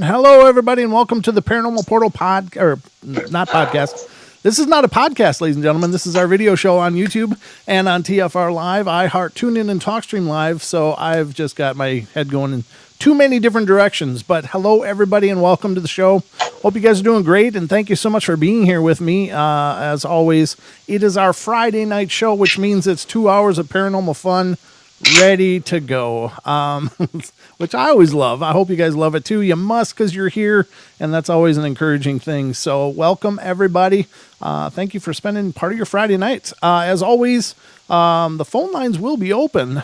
Hello, everybody, and welcome to the Paranormal Portal not podcast. This is not a podcast, ladies and gentlemen. This is our video show on YouTube and on TFR Live, iHeart, TuneIn, and TalkStream Live. So I've just got my head going in too many different directions. But hello, everybody, and welcome to the show. Hope you guys are doing great, and thank you so much for being here with me. As always, it is our Friday night show, which means it's 2 hours of paranormal fun ready to go, which I always love. I hope you guys love it too. You must, because you're here, and that's always an encouraging thing. So welcome, everybody. Thank you for spending part of your Friday nights. As always, the phone lines will be open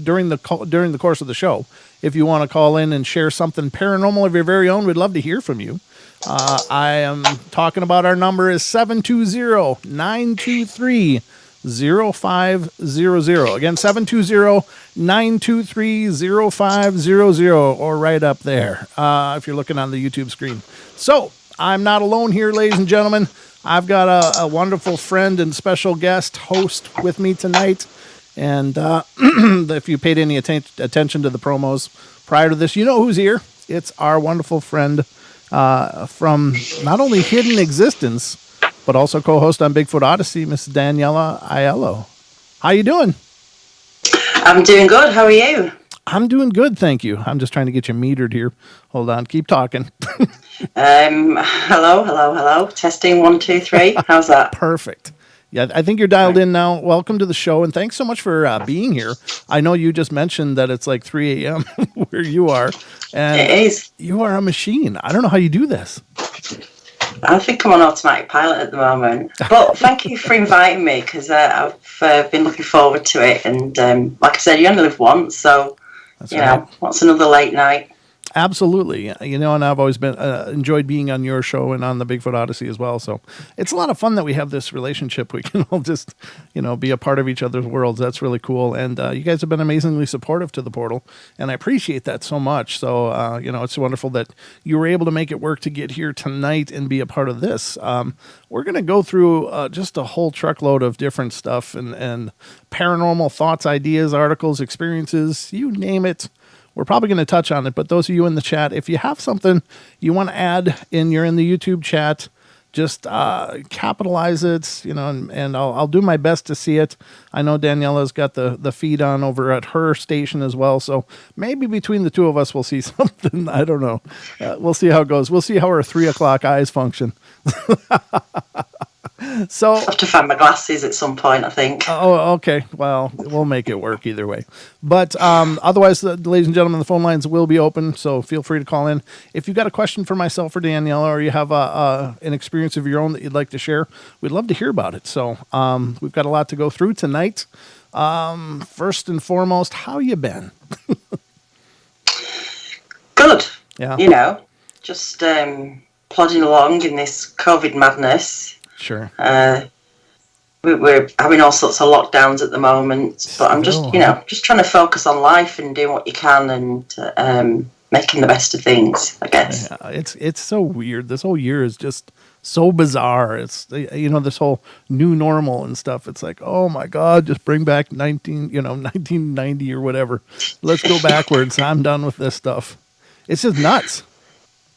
during the course of the show. If you want to call in and share something paranormal of your very own, we'd love to hear from you. I am talking about our number is 720-923-0500. Again, 720-923-0500, or right up there if you're looking on the YouTube screen. So I'm not alone here, ladies and gentlemen. I've got a wonderful friend and special guest host with me tonight. And if you paid any attention to the promos prior to this, you know who's here. It's our wonderful friend from not only Hidden Existence, but also co-host on Bigfoot Odyssey, Miss Daniela Agliolo. How you doing? I'm doing good. How are you? I'm doing good, thank you. I'm just trying to get you metered here. Hold on, keep talking. Hello. Testing 1, 2, 3. How's that? Perfect. Yeah, I think you're dialed in now. Welcome to the show, and thanks so much for being here. I know you just mentioned that it's like 3 a.m. where you are, and it is. You are a machine. I don't know how you do this. I think I'm on automatic pilot at the moment. But thank you for inviting me, because I've been looking forward to it. And like I said, you only live once, so That's you right. know, what's another late night? Absolutely. You know, and I've always been enjoyed being on your show and on the Bigfoot Odyssey as well. So it's a lot of fun that we have this relationship. We can all just, be a part of each other's worlds. That's really cool. And you guys have been amazingly supportive to the portal, and I appreciate that so much. So, it's wonderful that you were able to make it work to get here tonight and be a part of this. We're going to go through just a whole truckload of different stuff and paranormal thoughts, ideas, articles, experiences, you name it. We're probably going to touch on it, but those of you in the chat, if you have something you want to add and you're in the YouTube chat, just capitalize it, and I'll do my best to see it. I know Daniela's got the feed on over at her station as well, so maybe between the two of us we'll see something. I don't know. We'll see how it goes. We'll see how our 3 o'clock eyes function. So I have to find my glasses at some point, I think. Oh, okay. Well, we'll make it work either way. But otherwise, ladies and gentlemen, the phone lines will be open, so feel free to call in. If you've got a question for myself or Daniela, or you have an experience of your own that you'd like to share, we'd love to hear about it. So we've got a lot to go through tonight. First and foremost, how you been? Good. Yeah. Just plodding along in this COVID madness. Sure. We're having all sorts of lockdowns at the moment, but I'm just, just trying to focus on life and doing what you can and making the best of things, I guess. Yeah, it's so weird. This whole year is just so bizarre. It's this whole new normal and stuff. It's like, oh my God, just bring back 1990 or whatever. Let's go backwards. I'm done with this stuff. It's just nuts.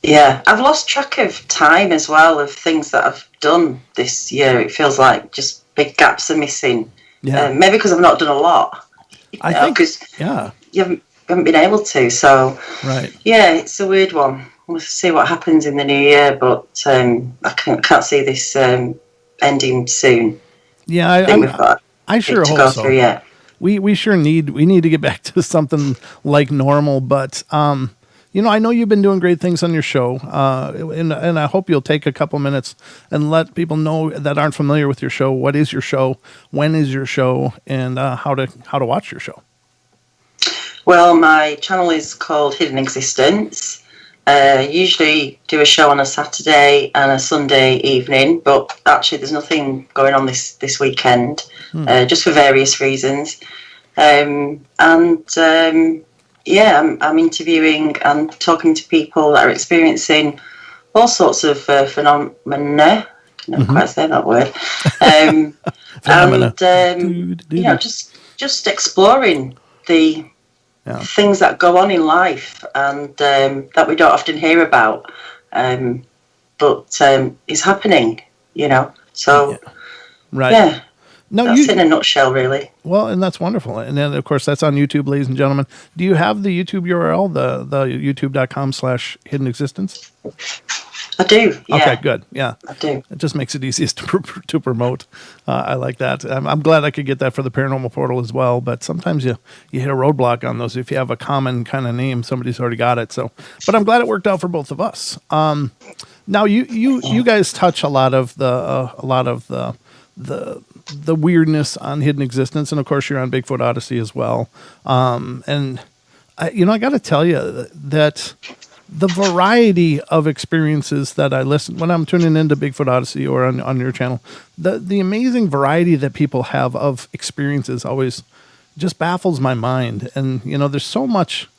Yeah, I've lost track of time as well, of things that I've done this year. It feels like just big gaps are missing. Yeah, maybe because I've not done a lot. I think because you haven't been able to. So right. Yeah, it's a weird one. We'll see what happens in the new year, but I can't see this ending soon. Yeah, I sure hope so. Yeah, we sure need to get back to something like normal, but I know you've been doing great things on your show, and I hope you'll take a couple minutes and let people know that aren't familiar with your show. What is your show? When is your show? And how to watch your show. Well, my channel is called Hidden Existence. Usually do a show on a Saturday and a Sunday evening, but actually there's nothing going on this weekend, just for various reasons. I'm interviewing and talking to people that are experiencing all sorts of phenomena. I can't quite say that word. Phenomena. Just exploring the things that go on in life and that we don't often hear about, but is happening, So, right. Yeah, No, that's in a nutshell, really. Well, and that's wonderful. And then, of course, that's on YouTube, ladies and gentlemen. Do you have the YouTube URL, the youtube.com/hidden existence? I do, yeah. Okay, good. Yeah. I do. It just makes it easiest to promote. I like that. I'm glad I could get that for the Paranormal Portal as well, but sometimes you hit a roadblock on those. If you have a common kind of name, somebody's already got it. So, but I'm glad it worked out for both of us. Now you guys touch a lot of the weirdness on Hidden Existence, and of course you're on Bigfoot Odyssey as well. And I got to tell you that the variety of experiences that I listen when I'm tuning into Bigfoot Odyssey or on your channel, the amazing variety that people have of experiences always just baffles my mind. And there's so much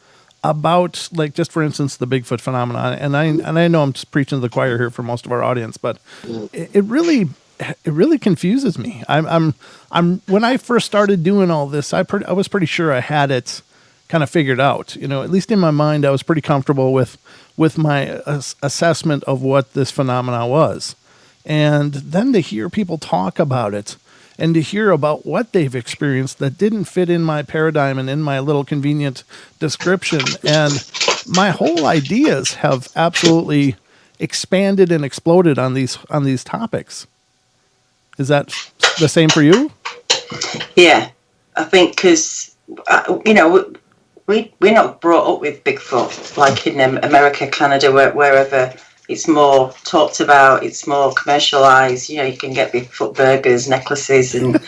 about, like, just for instance, the Bigfoot phenomenon. And I know I'm just preaching to the choir here for most of our audience, but it really confuses me. I'm when I first started doing all this, I was pretty sure I had it kind of figured out. At least in my mind, I was pretty comfortable with my assessment of what this phenomenon was. And then to hear people talk about it and to hear about what they've experienced that didn't fit in my paradigm and in my little convenient description, and my whole ideas have absolutely expanded and exploded on these topics. Is that the same for you? Yeah, I think because, we're not brought up with Bigfoot like in America, Canada, wherever it's more talked about, it's more commercialized. You can get Bigfoot burgers, necklaces, and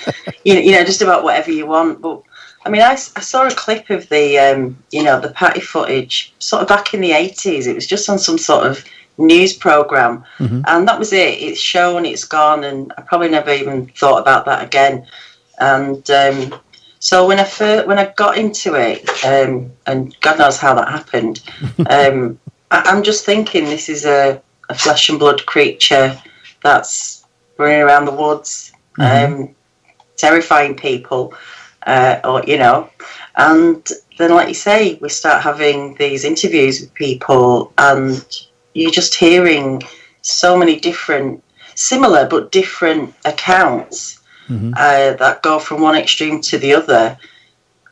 just about whatever you want. But I mean, I saw a clip of the the party footage sort of back in the 80s. It was just on some sort of news program, and that was it. It's shown, it's gone, and I probably never even thought about that again. And so when I got into it, and God knows how that happened, I'm just thinking this is a flesh and blood creature that's running around the woods, terrifying people, and then, like you say, we start having these interviews with people, and you're just hearing so many different, similar but different accounts that go from one extreme to the other,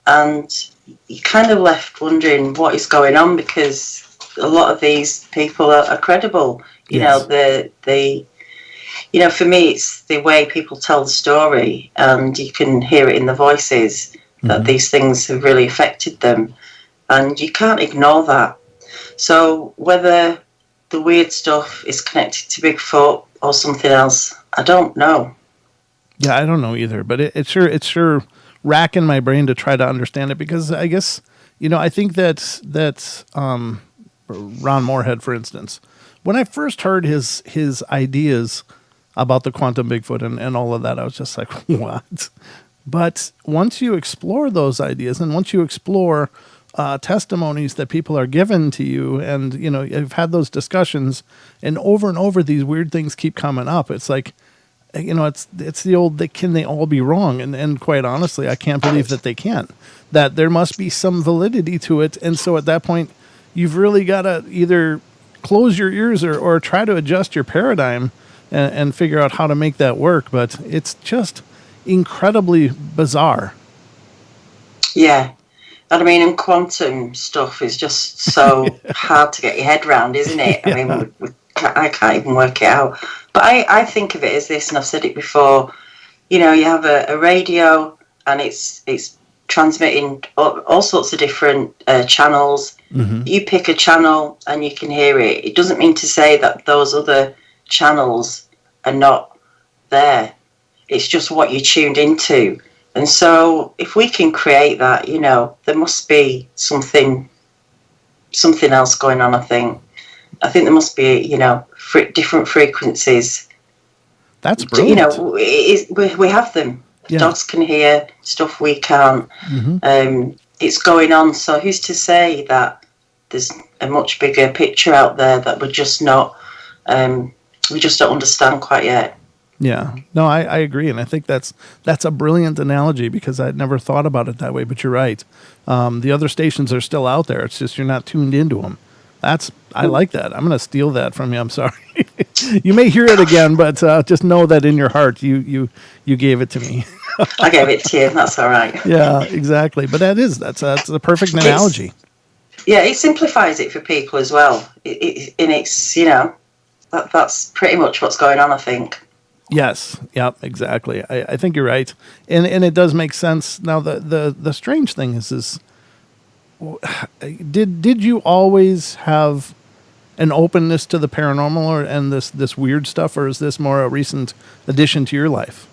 and you're kind of left wondering what is going on, because a lot of these people are credible. For me, it's the way people tell the story, and you can hear it in the voices that these things have really affected them, and you can't ignore that. So whether the weird stuff is connected to Bigfoot or something else, I don't know. Yeah, I don't know either, but it's sure racking my brain to try to understand it, because I guess, I think that Ron Moorhead, for instance, when I first heard his ideas about the quantum Bigfoot and all of that, I was just like, what? But once you explore those ideas, and once you explore testimonies that people are given to you, and you've had those discussions, and over these weird things keep coming up, it's like, it's the old, can they all be wrong? And quite honestly, I can't believe that they can't. That there must be some validity to it, and so at that point, you've really got to either close your ears or try to adjust your paradigm and figure out how to make that work. But it's just incredibly bizarre. Yeah. I mean, and quantum stuff is just so hard to get your head around, isn't it? I mean, I can't even work it out. But I think of it as this, and I've said it before, you have a radio, and it's transmitting all sorts of different channels. You pick a channel and you can hear it. It doesn't mean to say that those other channels are not there. It's just what you tuned into. And so if we can create that, there must be something else going on, I think. There must be, different frequencies. That's brilliant. We have them. Yeah. Dogs can hear stuff we can't. It's going on. So who's to say that there's a much bigger picture out there that we're just not, we just don't understand quite yet? Yeah, no, I agree, and I think that's a brilliant analogy because I'd never thought about it that way. But you're right. The other stations are still out there. It's just you're not tuned into them. I like that. I'm going to steal that from you. I'm sorry. You may hear it again, but just know that in your heart, you gave it to me. I gave it to you. That's all right. Yeah, exactly. But that's a perfect analogy. Yeah, it simplifies it for people as well. And it's that's pretty much what's going on, I think. Yes. Yep. Exactly. I think you're right, and it does make sense. Now the strange thing is did you always have an openness to the paranormal and this weird stuff, or is this more a recent addition to your life?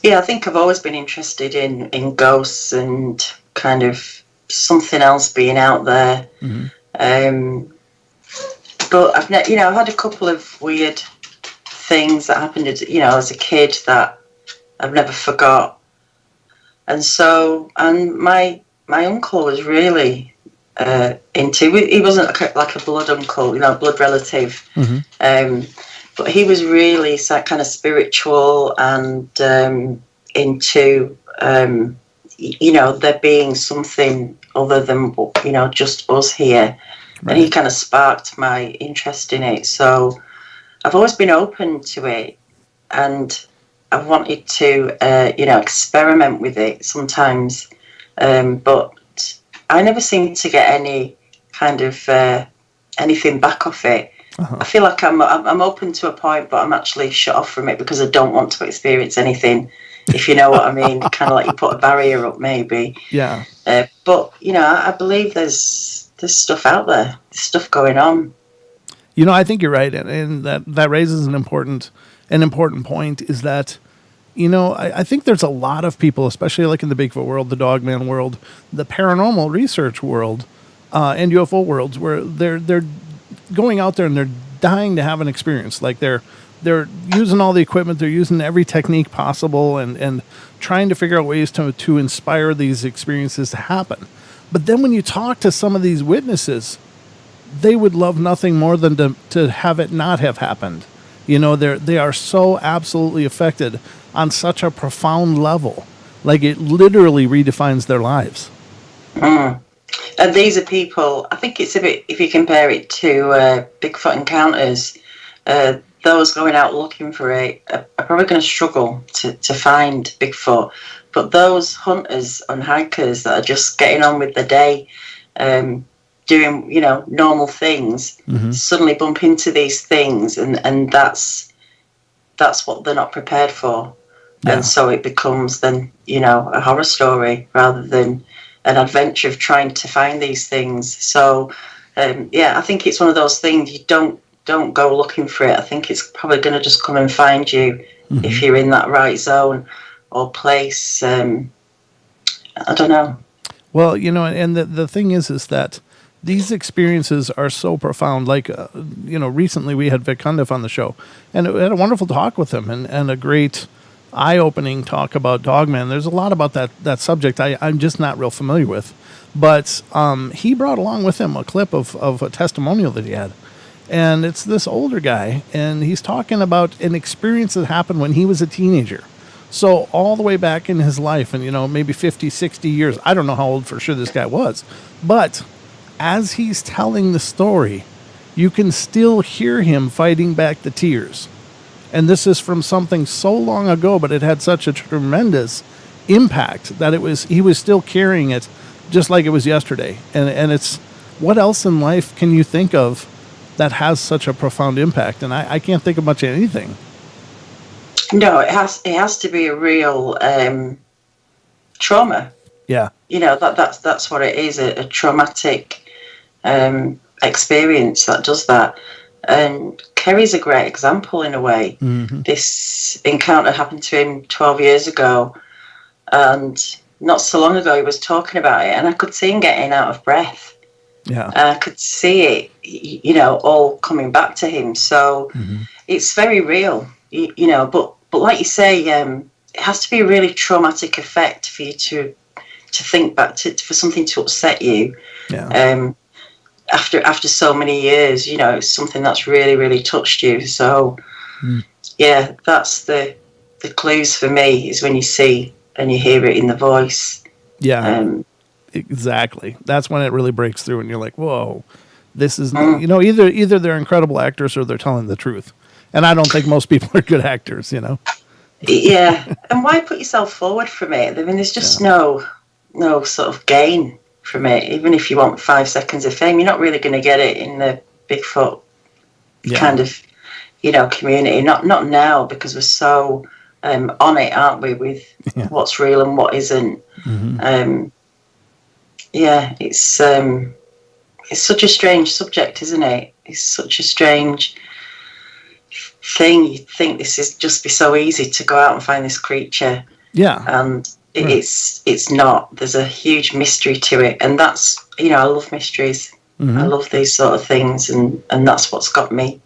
Yeah, I think I've always been interested in ghosts and kind of something else being out there. Mm-hmm. But I've I've had a couple of weird things that happened as a kid that I've never forgot. And my uncle was really into. He wasn't like a blood uncle, blood relative. Mm-hmm. But he was really kind of spiritual and into there being something other than just us here. Right. And he kind of sparked my interest in it. So I've always been open to it, and I've wanted to experiment with it sometimes, but I never seem to get any kind of anything back off it. Uh-huh. I feel like I'm open to a point, but I'm actually shut off from it because I don't want to experience anything, if you know what I mean. Kind of like you put a barrier up, maybe. Yeah. But I believe there's stuff out there, there's stuff going on. I think you're right, and that raises an important point. Is that I think there's a lot of people, especially like in the Bigfoot world, the Dogman world, the paranormal research world, and UFO worlds, where they're going out there and they're dying to have an experience. Like they're using all the equipment, they're using every technique possible, and trying to figure out ways to inspire these experiences to happen. But then when you talk to some of these witnesses, they would love nothing more than to have it not have happened. They are so absolutely affected on such a profound level, like it literally redefines their lives. And these are people, I think it's a bit, if you compare it to Bigfoot encounters, those going out looking for it are probably going to struggle to find Bigfoot. But those hunters and hikers that are just getting on with the day, doing normal things, mm-hmm. suddenly bump into these things, and that's what they're not prepared for. Yeah. And so it becomes then a horror story rather than an adventure of trying to find these things. So I think it's one of those things, you don't go looking for it. I think it's probably going to just come and find you, mm-hmm. if you're in that right zone or place. I don't know. Well, and the thing is that these experiences are so profound. Like, recently we had Vic Cundiff on the show, and we had a wonderful talk with him and a great eye-opening talk about Dogman. There's a lot about that subject I'm just not real familiar with. But he brought along with him a clip of a testimonial that he had. And it's this older guy, and he's talking about an experience that happened when he was a teenager. So all the way back in his life, and, maybe 50, 60 years. I don't know how old for sure this guy was. But as he's telling the story, you can still hear him fighting back the tears. And this is from something so long ago, but it had such a tremendous impact that he was still carrying it just like it was yesterday. And it's, what else in life can you think of that has such a profound impact? And I can't think of much of anything. No, it has to be a real trauma. Yeah. That's what it is, a traumatic experience that does that. And Kerry's a great example in a way. Mm-hmm. This encounter happened to him 12 years ago, and not so long ago he was talking about it, and I could see him getting out of breath. Yeah, I could see it, all coming back to him. So mm-hmm. it's very real, But like you say, it has to be a really traumatic effect for you to think back for something to upset you. Yeah. After so many years, it's something that's really, really touched you. So, yeah, that's the clues for me, is when you see and you hear it in the voice. Yeah, exactly. That's when it really breaks through, and you're like, whoa, this is, mm, either they're incredible actors or they're telling the truth. And I don't think most people are good actors, yeah, and why put yourself forward from it? I mean, there's just no sort of gain from it. Even if you want 5 seconds of fame, you're not really going to get it in the Bigfoot kind of, community. Not now, because we're so on it, aren't we, with what's real and what isn't. Mm-hmm. It's such a strange subject, isn't it? It's such a strange thing. You'd think this is just be so easy to go out and find this creature. Yeah. And it's not. There's a huge mystery to it, and that's, I love mysteries. Mm-hmm. I love these sort of things, and that's what's got me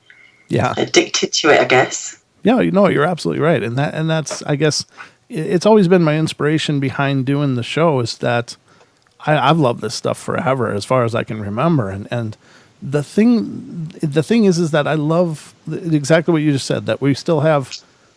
addicted to it, I guess. Yeah, you're absolutely right. And that's, I guess, it's always been my inspiration behind doing the show, is that I've loved this stuff forever, as far as I can remember. And the thing is that I love exactly what you just said, that we still have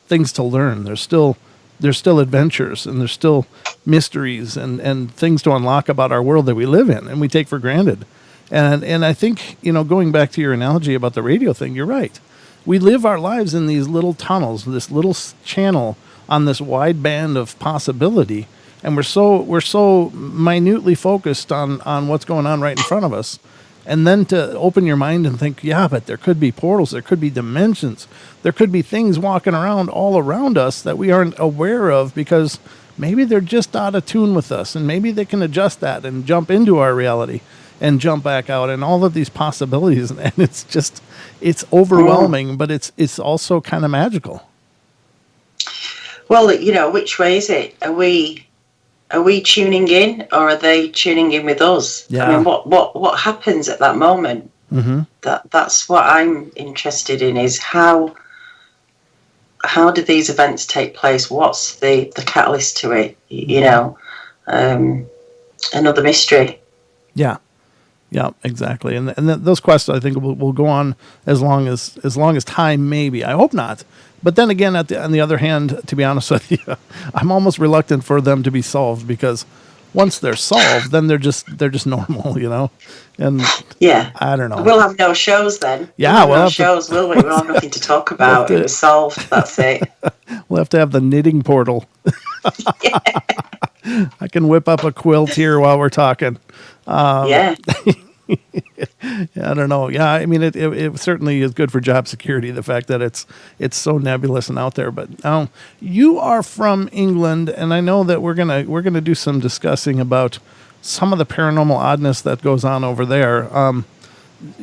things to learn. There's still adventures, and there's still mysteries and things to unlock about our world that we live in and we take for granted. And I think, going back to your analogy about the radio thing, you're right. We live our lives in these little tunnels, this little channel on this wide band of possibility, and we're so minutely focused on what's going on right in front of us. And then to open your mind and think, yeah, but there could be portals, there could be dimensions, there could be things walking around all around us that we aren't aware of, because maybe they're just out of tune with us, and maybe they can adjust that and jump into our reality and jump back out, and all of these possibilities. And it's overwhelming, but it's also kind of magical. Well, which way is it? Are we tuning in, or are they tuning in with us? Yeah. I mean, what happens at that moment? Mm-hmm. That's what I'm interested in, is how do these events take place? What's the catalyst to it? Another mystery. Yeah. Yeah, exactly. And those quests, I think, will go on as long as time, maybe. I hope not. But then again, on the other hand, to be honest with you, I'm almost reluctant for them to be solved, because once they're solved, then they're just normal, And yeah, I don't know. We'll have no shows then. Yeah, we'll have shows, will we? We'll have nothing to talk about. It was solved. That's it. We'll have to have the knitting portal. Yeah. I can whip up a quilt here while we're talking. Yeah. I don't know. Yeah, I mean, it certainly is good for job security, the fact that it's so nebulous and out there. But you are from England, and I know that we're gonna do some discussing about some of the paranormal oddness that goes on over there.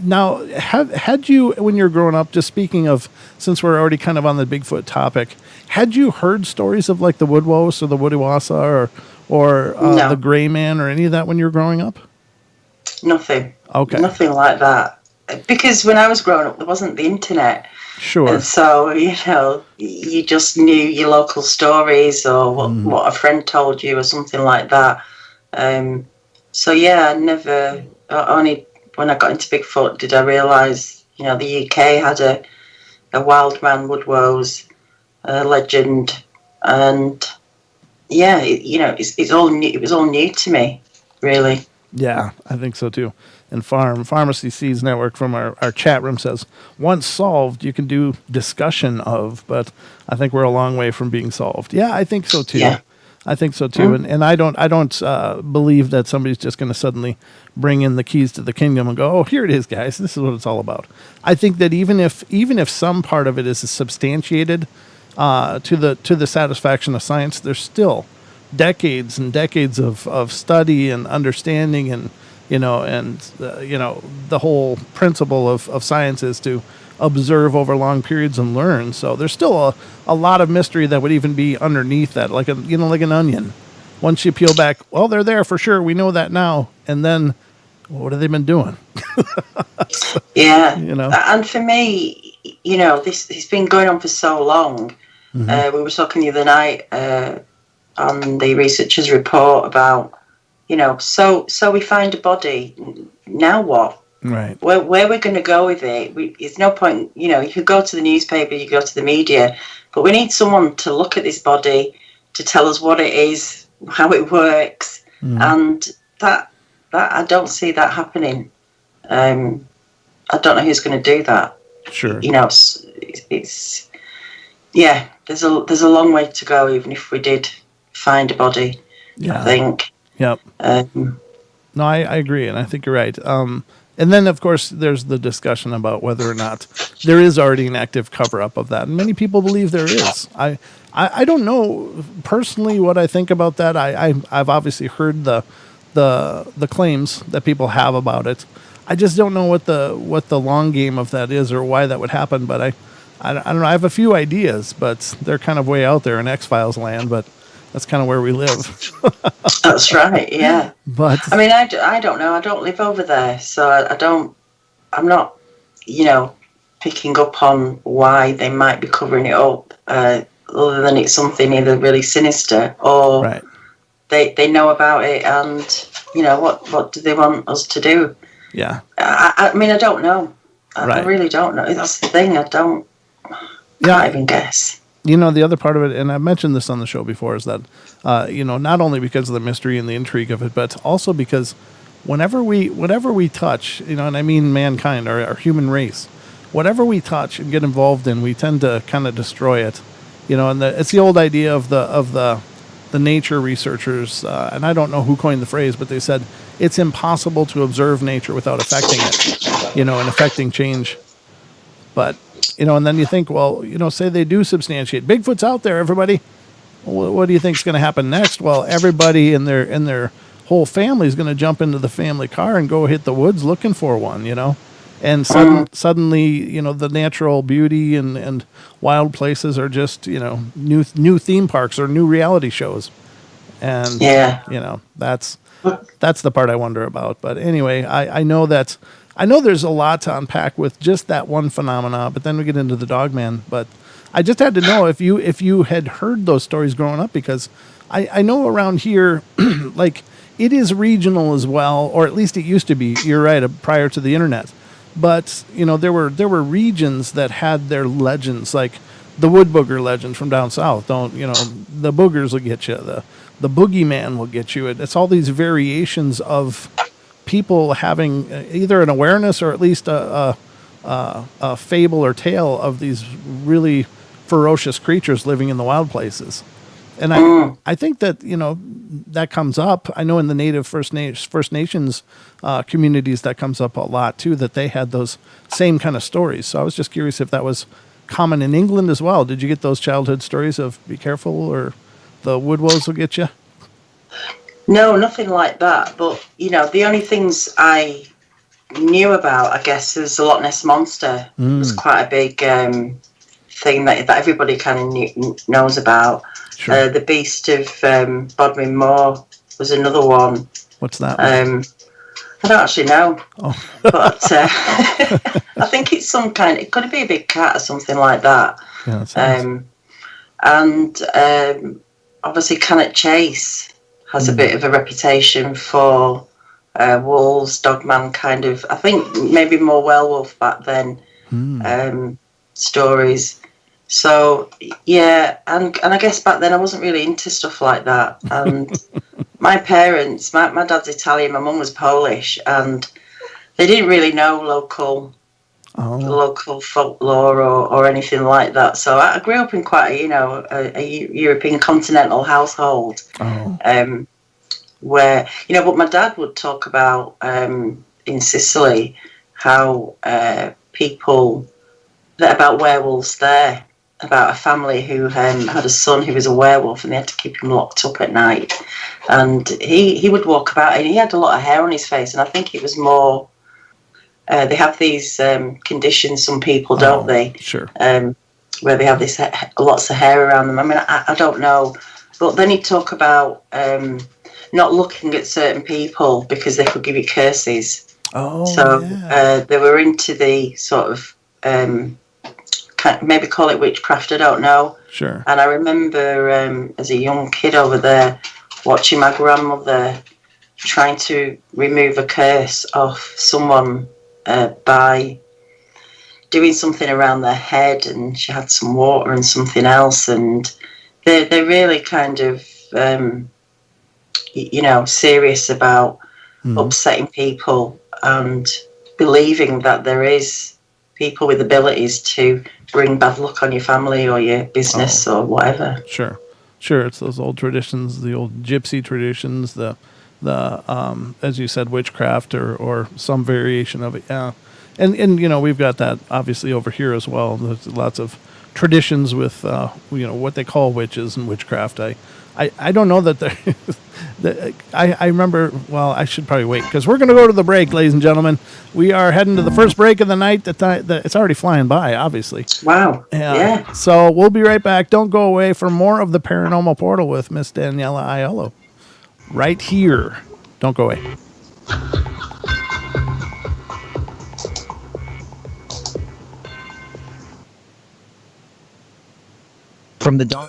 Now, had you, when you were growing up, just speaking of, since we're already kind of on the Bigfoot topic, had you heard stories of like the Woodwose or the Woodiwassa or No. the Gray Man or any of that when you were growing up? Nothing. Okay. Nothing like that. Because when I was growing up, there wasn't the internet. Sure. And so, you just knew your local stories, or what a friend told you, or something like that. So yeah, I never, only when I got into Bigfoot did I realise, the UK had a wild man Woodwose legend, and yeah, it's all new. It was all new to me, really. Yeah, I think so too. And Pharmacy Seeds Network from our chat room says, once solved, you can do discussion of, but I think we're a long way from being solved. Yeah, I think so too. Yeah. I think so too. And I don't believe that somebody's just going to suddenly bring in the keys to the kingdom and go, oh, here it is, guys. This is what it's all about. I think that even if some part of it is substantiated to the satisfaction of science, there's still decades and decades of study and understanding, and the whole principle of science is to observe over long periods and learn. So there's still a lot of mystery that would even be underneath that, like an onion. Once you peel back, well, they're there for sure. We know that now. And then, what have they been doing? Yeah. And for me, this has been going on for so long. Mm-hmm. We were talking the other night on the researchers' report about, so we find a body. Now what? Right. Where we're going to go with it, it's no point, you could go to the newspaper, you go to the media, but we need someone to look at this body, to tell us what it is, how it works, and that I don't see that happening. I don't know who's going to do that. Sure. It's yeah. There's a long way to go, even if we did find a body. Yeah. I think. Yep. No, I agree, and I think you're right. And then, of course, there's the discussion about whether or not there is already an active cover-up of that, and many people believe there is. I don't know personally what I think about that. I've obviously heard the claims that people have about it. I just don't know what the long game of that is or why that would happen. But I don't know. I have a few ideas, but they're kind of way out there in X-Files land. But that's kind of where we live. That's right. Yeah. But I mean, I don't know. I don't live over there, so I'm not, picking up on why they might be covering it up. Other than it's something either really sinister or right. they know about it, and what do they want us to do? Yeah. I mean, I don't know. I Right. really don't know. That's the thing. Can't even guess. The other part of it, and I mentioned this on the show before, is that, not only because of the mystery and the intrigue of it, but also because whatever we touch, and I mean mankind, our human race, whatever we touch and get involved in, we tend to kind of destroy it. And it's the old idea of the nature researchers, and I don't know who coined the phrase, but they said it's impossible to observe nature without affecting it, and affecting change. But, and then you think, well, say they do substantiate. Bigfoot's out there, everybody. Well, what do you think's going to happen next? Well, everybody in their whole family is going to jump into the family car and go hit the woods looking for one, And suddenly, the natural beauty and wild places are just, new theme parks or new reality shows. And, that's the part I wonder about. But anyway, I know there's a lot to unpack with just that one phenomena, but then we get into the Dogman. But I just had to know if you had heard those stories growing up, because I know around here, like, it is regional as well, or at least it used to be. You're right, prior to the internet. But, there were regions that had their legends, like the wood booger legend from down south. The boogers will get you. The boogeyman will get you. It's all these variations of people having either an awareness or at least a fable or tale of these really ferocious creatures living in the wild places. And I think that, that comes up. I know in the native First Nations communities that comes up a lot too, that they had those same kind of stories. So I was just curious if that was common in England as well. Did you get those childhood stories of be careful or the woodwolves will get you? No, nothing like that. But, the only things I knew about, I guess, is the Loch Ness Monster. It was quite a big thing that everybody kind of knows about. Sure. The Beast of Bodmin Moor was another one. What's that? I don't actually know. Oh. But I think it's it could be a big cat or something like that. Yeah, and obviously Cannock Chase has a bit of a reputation for wolves, Dogman kind of, I think maybe more werewolf back then, stories. So, yeah, and I guess back then I wasn't really into stuff like that. And my parents, my dad's Italian, my mum was Polish, and they didn't really know local folklore or anything like that. So I grew up in quite a European continental household, where but my dad would talk about in Sicily how about werewolves there, about a family who had a son who was a werewolf and they had to keep him locked up at night, and he would walk about and he had a lot of hair on his face, and I think it was more. They have these conditions, some people, don't they? Sure. Where they have this lots of hair around them. I mean, I don't know. But then he'd talk about not looking at certain people because they could give you curses. Oh, so yeah. They were into the sort of, maybe call it witchcraft, I don't know. Sure. And I remember as a young kid over there watching my grandmother trying to remove a curse off someone by doing something around their head, and she had some water and something else, and they're really kind of serious about upsetting people and believing that there is people with abilities to bring bad luck on your family or your business or whatever. Sure. It's those old traditions, the old gypsy traditions, the as you said, witchcraft or some variation of it. Yeah, and we've got that obviously over here as well. There's lots of traditions with what they call witches and witchcraft. I don't know that I remember. Well, I should probably wait because we're going to go to the break, ladies and gentlemen. We are heading to the first break of the night. It's already flying by, obviously. Wow. Yeah. So we'll be right back. Don't go away for more of the Paranormal Portal with Miss Daniela Agliolo. Right here. Don't go away. From the dawn.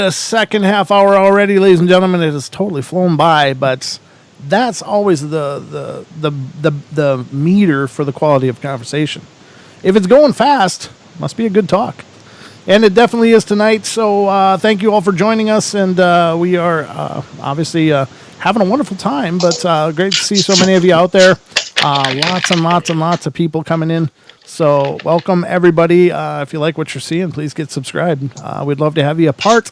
the second half hour already, ladies and gentlemen. It has totally flown by, but that's always the meter for the quality of conversation. If it's going fast, must be a good talk. And it definitely is tonight. So thank you all for joining us. And we are obviously having a wonderful time, but great to see so many of you out there. Lots and lots and lots of people coming in. So welcome, everybody. If you like what you're seeing, please get subscribed. We'd love to have you a part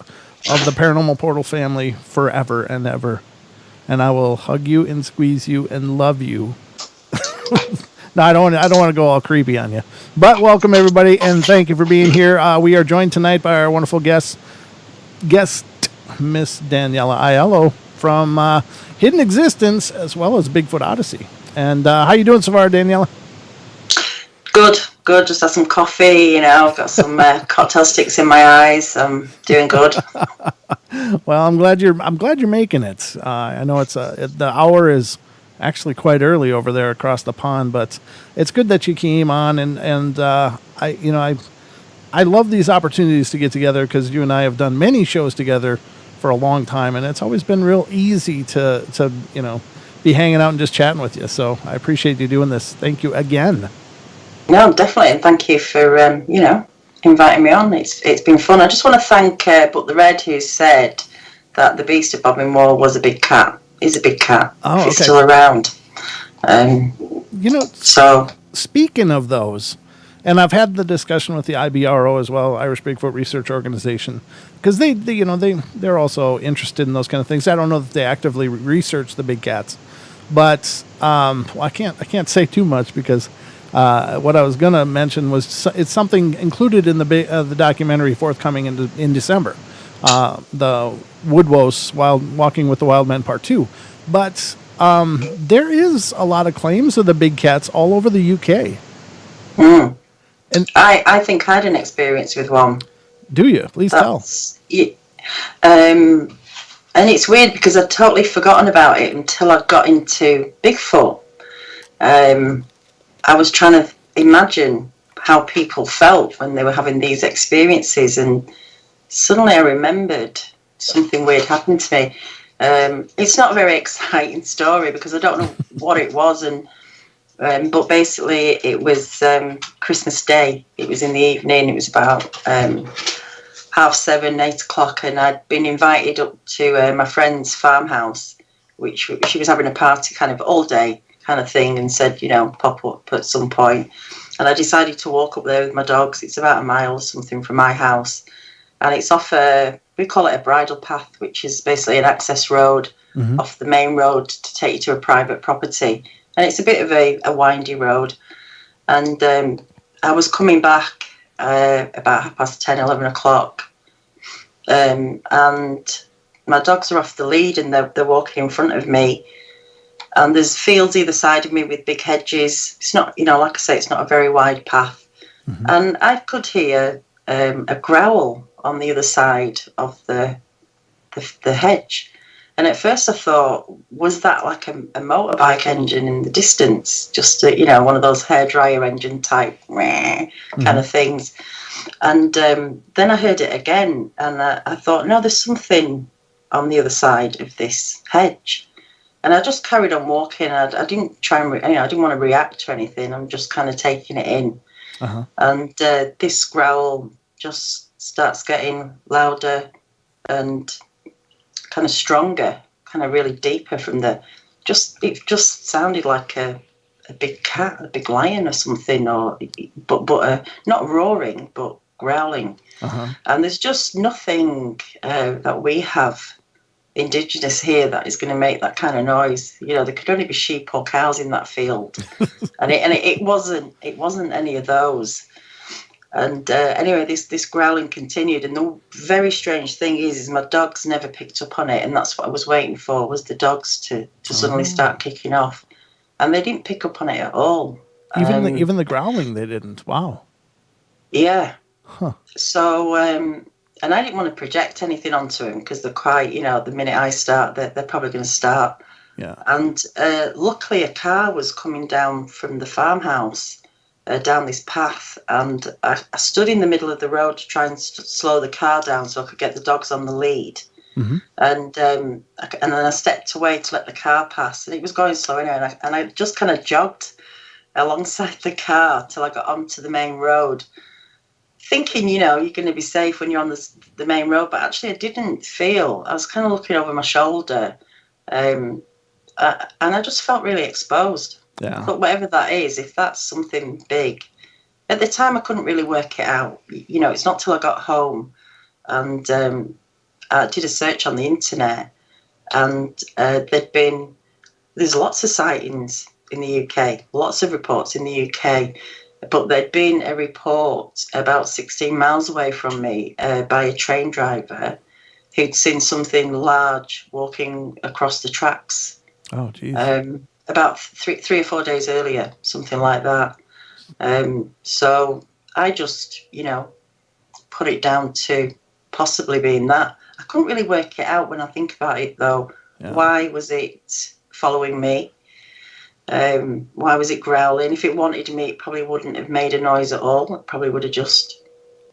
of the Paranormal Portal family forever and ever. And I will hug you and squeeze you and love you. No, I don't want to go all creepy on you. But welcome, everybody, and thank you for being here. We are joined tonight by our wonderful guest, Miss Daniela Agliolo from Hidden Existence, as well as Bigfoot Odyssey. And how you doing so far, Daniela? Good. Just had some coffee, got some cocktail sticks in my eyes. I'm doing good. Well, I'm glad you're making it. I know the hour is actually quite early over there across the pond, but it's good that you came on, and I love these opportunities to get together because you and I have done many shows together for a long time, and it's always been real easy to be hanging out and just chatting with you. So I appreciate you doing this. Thank you again. No, definitely, and thank you for inviting me on. It's been fun. I just want to thank But the Red, who said that the beast of Bodmin Moor was a big cat. Is a big cat. Oh, He's still around. So speaking of those, and I've had the discussion with the IBRO as well, Irish Bigfoot Research Organization, because they're also interested in those kind of things. I don't know that they actively research the big cats, but I can't say too much because what I was going to mention was it's something included in the documentary forthcoming in December, the Woodwose Walking with the Wild Men Part 2. But there is a lot of claims of the big cats all over the UK. Mm. And I think I had an experience with one. Do you? Please tell. And it's weird because I'd totally forgotten about it until I got into Bigfoot. I was trying to imagine how people felt when they were having these experiences, and suddenly I remembered something weird happened to me. It's not a very exciting story because I don't know what it was, but basically it was Christmas Day. It was in the evening. It was about 7:30, 8 o'clock, and I'd been invited up to my friend's farmhouse, which she was having a party kind of all day kind of thing, and said, pop up at some point. And I decided to walk up there with my dogs. It's about a mile or something from my house, and it's off we call it a bridle path, which is basically an access road off the main road to take you to a private property. And it's a bit of a windy road. And I was coming back about 10:30, 11 o'clock. And my dogs are off the lead and they're walking in front of me. And there's fields either side of me with big hedges. It's not, like I say, it's not a very wide path. Mm-hmm. And I could hear a growl on the other side of the hedge. And at first I thought, was that like a motorbike engine in the distance? Just, one of those hairdryer engine type kind of things. And then I heard it again, and I thought, no, there's something on the other side of this hedge. And I just carried on walking. I didn't try and, I didn't want to react to anything. I'm just kind of taking it in. Uh-huh. And this growl just starts getting louder and kind of stronger, kind of really deeper from it just sounded like a big cat, a big lion or something, but not roaring, but growling. Uh-huh. And there's just nothing that we have indigenous here that is going to make that kind of noise. There could only be sheep or cows in that field, and it wasn't any of those. And anyway, this growling continued, and the very strange thing is my dogs never picked up on it, and that's what I was waiting for, was the dogs to suddenly start kicking off, and they didn't pick up on it at all. Even the growling, they didn't. Wow. Yeah. Huh. So, and I didn't want to project anything onto them because they're quite, the minute I start, they're probably going to start. Yeah. And luckily, a car was coming down from the farmhouse. down this path, and I stood in the middle of the road to try and slow the car down so I could get the dogs on the lead. Mm-hmm. And then I stepped away to let the car pass, and it was going slow anyway, and I just kind of jogged alongside the car till I got onto the main road, thinking, you know, you're going to be safe when you're on the main road, but actually I didn't feel. I was kind of looking over my shoulder, and I just felt really exposed. Yeah. But whatever that is, if that's something big, at the time I couldn't really work it out. You know, it's not till I got home and I did a search on the internet, and there's lots of sightings in the UK, lots of reports in the UK, but there'd been a report about 16 miles away from me by a train driver who'd seen something large walking across the tracks. Oh, geez. About three or 4 days earlier, something like that. So I just, you know, put it down to possibly being that. I couldn't really work it out when I think about it, though. Yeah. Why was it following me? Why was it growling? If it wanted me, it probably wouldn't have made a noise at all. It probably would have just,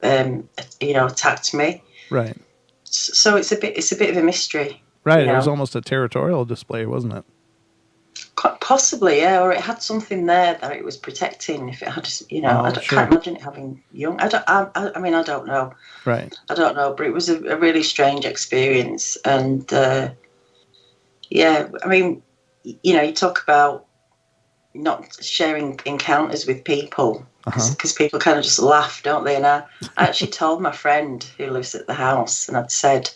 you know, attacked me. Right. So it's a bit of a mystery. Right. You know? It was almost a territorial display, wasn't it? Possibly, yeah. Or it had something there that it was protecting. If it had, you know, can't imagine it having young. I mean, I don't know. Right. I don't know, but it was a really strange experience, and yeah. I mean, you know, you talk about not sharing encounters with people because people kind of just laugh, don't they? And I actually told my friend who lives at the house, and I'd said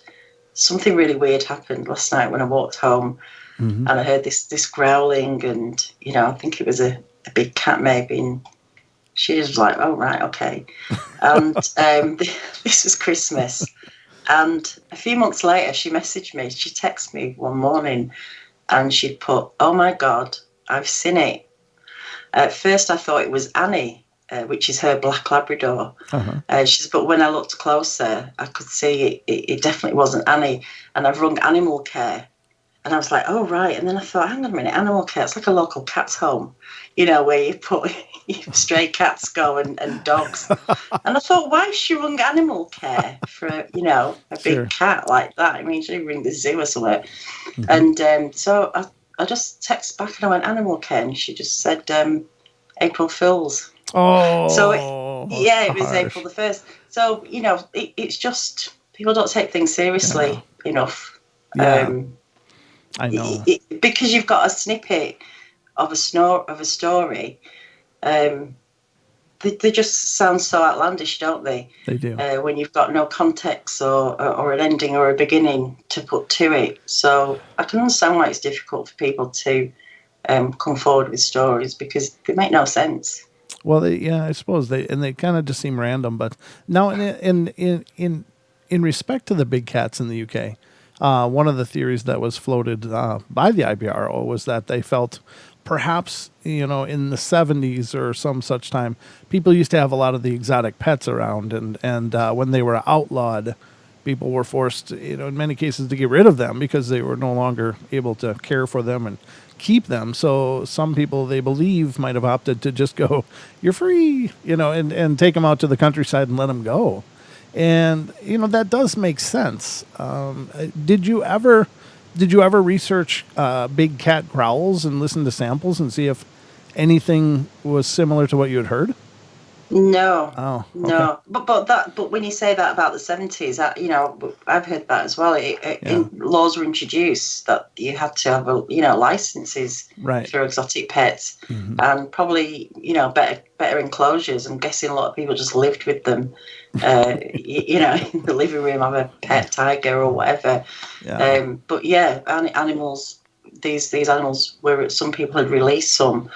something really weird happened last night when I walked home, and I heard this growling, and you know, I think it was a big cat maybe, and she was like, "Oh right, okay." And this was Christmas, and a few months later, she messaged me. She texted me one morning, and she'd put, "Oh my God, I've seen it." At first, I thought it was Annie, which is her black Labrador. She says, but when I looked closer, I could see it definitely wasn't Annie. And I've rung animal care. And I was like, oh, right. And then I thought, hang on a minute, animal care, it's like a local cat's home, you know, where you put stray cats go and dogs. And I thought, why she rung animal care for, you know, a big cat like that? I mean, she ring the zoo or something. And so I just texted back and I went, animal care. And she just said, April Fool's. Oh, so it was April the 1st. So, you know, it's just, people don't take things seriously enough. Yeah. I know. Because you've got a snippet of a story, they just sound so outlandish, don't they? They do. When you've got no context or an ending or a beginning to put to it. So I can understand why it's difficult for people to come forward with stories because they make no sense. Well, I suppose they kind of just seem random. But now, in respect to the big cats in the UK. One of the theories that was floated by the IBRO was that they felt perhaps, you know, in the 70s or some such time, people used to have a lot of the exotic pets around. And when they were outlawed, people were forced, you know, in many cases to get rid of them because they were no longer able to care for them and keep them. So some people, they believe, might have opted to just go, you're free, you know, and take them out to the countryside and let them go. And, you know, that does make sense. Did you ever research big cat growls and listen to samples and see if anything was similar to what you had heard? No. Oh, okay. No. But when you say that about the 70s, you know, I've heard that as well. Laws were introduced that you had to have, licenses for exotic pets, and probably, you know, better enclosures. I'm guessing a lot of people just lived with them, you know, in the living room of a pet tiger or whatever. Yeah. But yeah, animals. These animals, where some people had released some.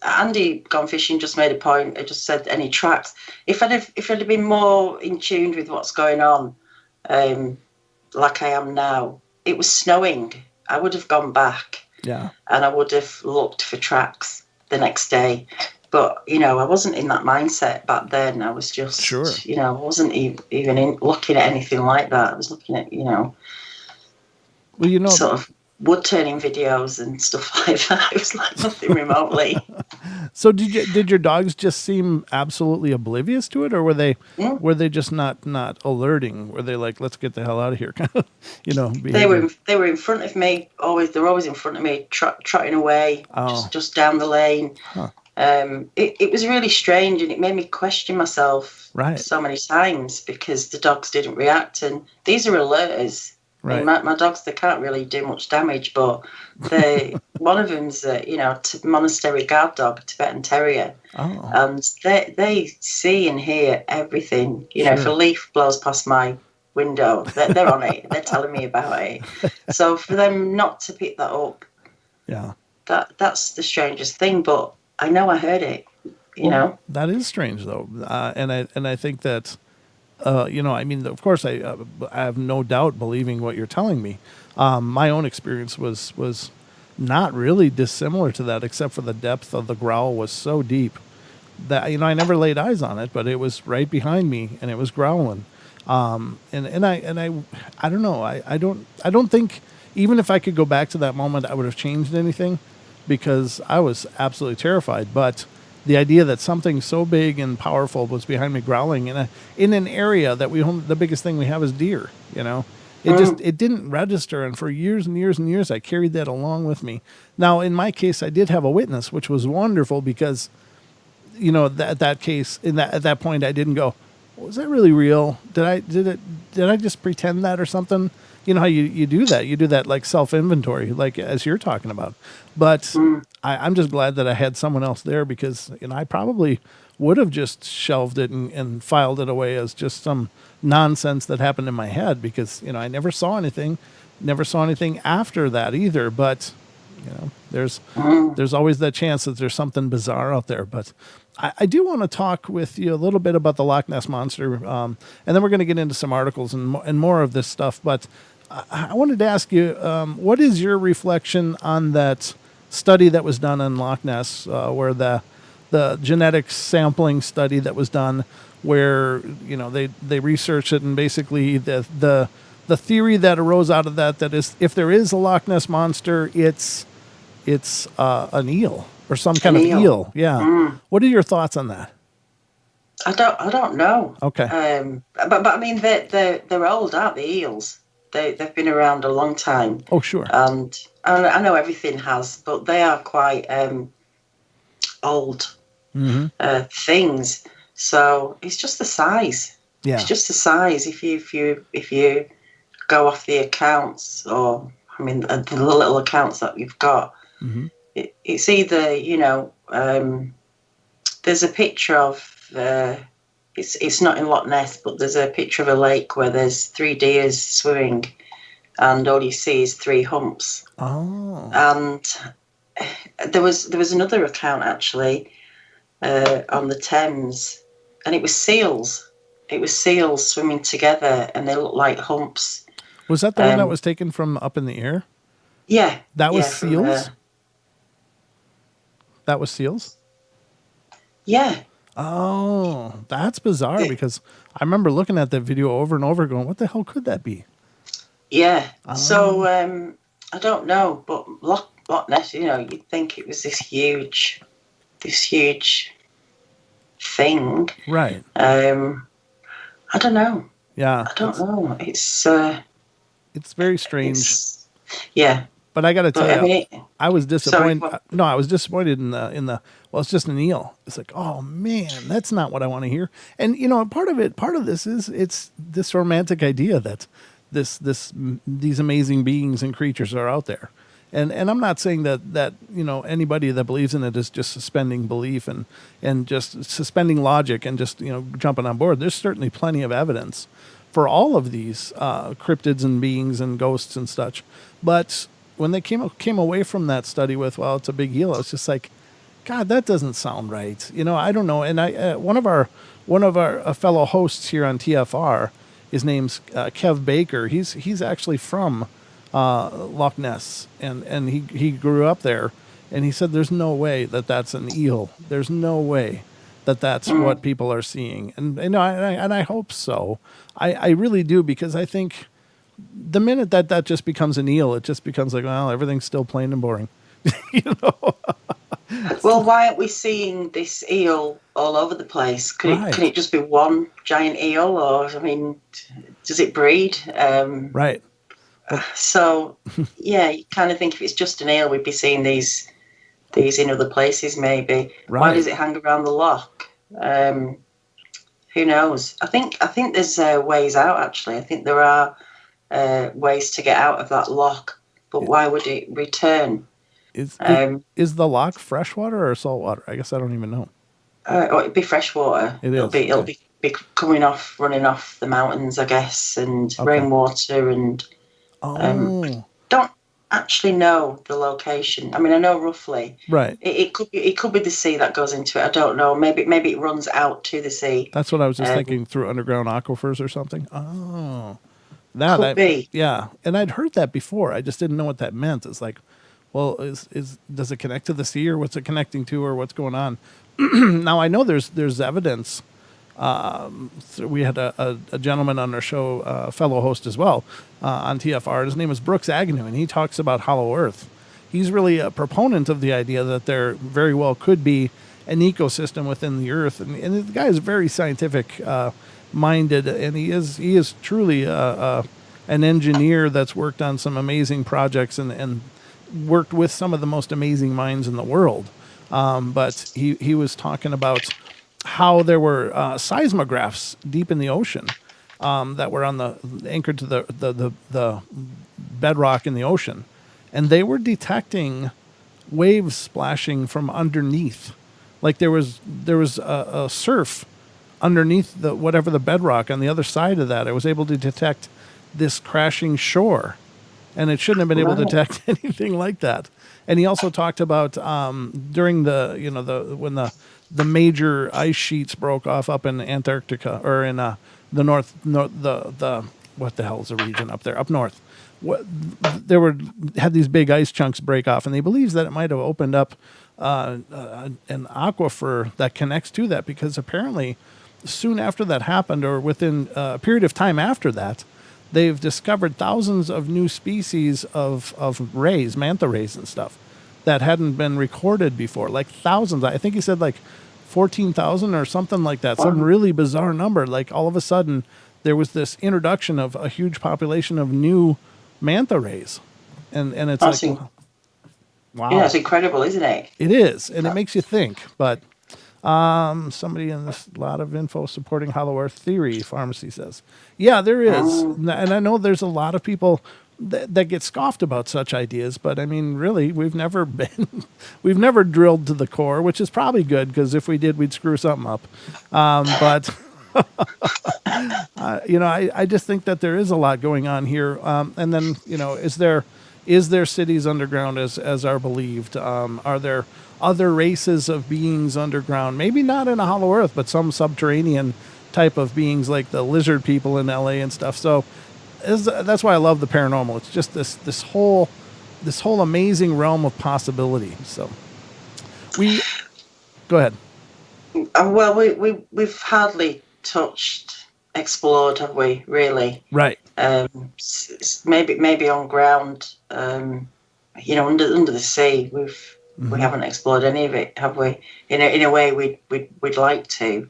Andy Gone Fishing just made a point. It just said any tracks. If I'd have been more in tune with what's going on, like I am now, it was snowing. I would have gone back. Yeah. And I would have looked for tracks the next day. But, you know, I wasn't in that mindset back then. I was just, you know, I wasn't even looking at anything like that. I was looking at, you know, well, you know, sort of wood turning videos and stuff like that. It was like nothing remotely. So did your dogs just seem absolutely oblivious to it, or Mm. were they just not alerting? Were they like, let's get the hell out of here, kind of, They were behavior? they were in front of me. They're always in front of me, trotting away, Oh, just down the lane. huh. It was really strange, and it made me question myself Right, so many times because the dogs didn't react. And these are alerters. I mean, right. my dogs, they can't really do much damage, but one of them's a monastery guard dog, Tibetan Terrier, Oh, and they see and hear everything. If a sure. leaf blows past my window, they're on it. They're telling me about it. So for them not to pick that up, Yeah. that's the strangest thing. But I know I heard it. You Well, know. that is strange though, and I think that, I mean, of course, I have no doubt believing what you're telling me. My own experience was not really dissimilar to that, except for the depth of the growl was so deep that I never laid eyes on it, but it was right behind me and it was growling. I don't know. I don't think, even if I could go back to that moment, I would have changed anything, because I was absolutely terrified. But the idea that something so big and powerful was behind me growling in an area that the biggest thing we have is deer. It didn't register, and for years and years and years I carried that along with me. Now in my case, I did have a witness, which was wonderful, because that case, at that point, I didn't go, was that really real? Did I just pretend that or something? You know how you do that? You do that like self inventory, like as you're talking about. But I'm just glad that I had someone else there, because I probably would have just shelved it and filed it away as just some nonsense that happened in my head, because I never saw anything after that either. But there's always that chance that there's something bizarre out there. But I do want to talk with you a little bit about the Loch Ness Monster, and then we're going to get into some articles and more of this stuff. But I wanted to ask you, what is your reflection on that study that was done on Loch Ness, where the genetic sampling study that was done, where they researched it, and basically the theory that arose out of that is, if there is a Loch Ness Monster, it's an eel or some kind An of eel. eel. Yeah. What are your thoughts on that? I don't know. Okay. But I mean, they're old, aren't they? Eels. They've been around a long time. Oh, sure. And I know everything has, but they are quite old things. So it's just the size. Yeah. It's just the size. If you go off the accounts, or I mean the little accounts that you've got, it's either there's a picture of it's not in Loch Ness, but there's a picture of a lake where there's 3 deer swimming, and all you see is 3 humps. Oh. And there was another account actually on the Thames, and it was seals. It was seals swimming together, and they looked like humps. Was that the one that was taken from up in the air? Yeah. That was from seals? That was seals? Yeah. Oh, that's bizarre, because I remember looking at that video over and over going, what the hell could that be? Yeah. So I don't know, but Loch Ness, you'd think it was this huge thing. Right. I don't know. Yeah. I don't know. It's very strange. Yeah. But I got to tell you, I was disappointed. Sorry, No, I was disappointed in the. Well, it's just an eel. It's like, oh man, that's not what I want to hear. And part of this is, it's this romantic idea that these amazing beings and creatures are out there. And I'm not saying that anybody that believes in it is just suspending belief and just suspending logic and just jumping on board. There's certainly plenty of evidence for all of these cryptids and beings and ghosts and such. But when they came away from that study with, well, it's a big eel, it's just like, God, that doesn't sound right. I don't know. And one of our fellow hosts here on TFR, his name's Kev Baker. He's actually from Loch Ness, and he grew up there, and he said there's no way that that's an eel. There's no way that that's what people are seeing, and I hope so. I really do, because I think the minute that just becomes an eel, it just becomes like, well, everything's still plain and boring. Well, why aren't we seeing this eel all over the place? Can Right. it just be one giant eel, or I mean, does it breed? Right. Well, So, yeah, you kind of think if it's just an eel, we'd be seeing these in other places. Maybe why right. does it hang around the loch? Um, who knows? I think there's ways out. Actually, I think there are ways to get out of that loch. But why would it return? Is, is Um, is the loch freshwater or saltwater? I guess I don't even know. or it'd be freshwater. It It'll is. be it'll Okay. be coming off, running off the mountains, I guess, and Okay. rainwater. And Oh, don't actually know the location. I mean, I know roughly. right. It could be the sea that goes into it. I don't know. Maybe it runs out to the sea. That's what I was just Um, thinking, through underground aquifers or something. Oh, now could that, be. yeah. And I'd heard that before. I just didn't know what that meant. It's like, well, is does it connect to the sea, or what's it connecting to, or what's going on? Now I know there's evidence. So we had a gentleman on our show, fellow host as well, on TFR. His name is Brooks Agnew, and he talks about Hollow Earth. He's really a proponent of the idea that there very well could be an ecosystem within the Earth, and the guy is very scientific minded, and he is truly an engineer that's worked on some amazing projects and worked with some of the most amazing minds in the world. But he was talking about how there were seismographs deep in the ocean, that were on the anchored to the bedrock in the ocean, and they were detecting waves splashing from underneath, like there was a surf underneath the whatever the bedrock on the other side of that. I was able to detect this crashing shore, and it shouldn't have been able to Right. detect anything like that. And he also talked about, during the when the major ice sheets broke off up in Antarctica, or in the the what the hell is the region up there up north. What there were had these big ice chunks break off, and he believes that it might have opened up an aquifer that connects to that, because apparently soon after that happened, or within a period of time after that, they've discovered thousands of new species of rays, manta rays and stuff, that hadn't been recorded before. Like thousands. I think he said like 14,000 or something like that. Some Wow. really bizarre number. Like all of a sudden, there was this introduction of a huge population of new manta rays. And it's That's like, wow, it's incredible, isn't it? it is. And it makes you think. But somebody in this, lot of info supporting Hollow Earth theory, Pharmacy says. Yeah, there is. Mm. And I know there's a lot of people that get scoffed about such ideas, but I mean, really, we've never drilled to the core, which is probably good, because if we did, we'd screw something up. But I just think that there is a lot going on here. And then, is there cities underground as are believed? Are there other races of beings underground? Maybe not in a Hollow Earth, but some subterranean type of beings, like the lizard people in LA and stuff. So that's why I love the paranormal. It's just this whole amazing realm of possibility. So we go ahead. Well, we've hardly explored, have we? Really? Right. Maybe on ground. Under the sea, we haven't explored any of it, have we? In a way, we'd like to.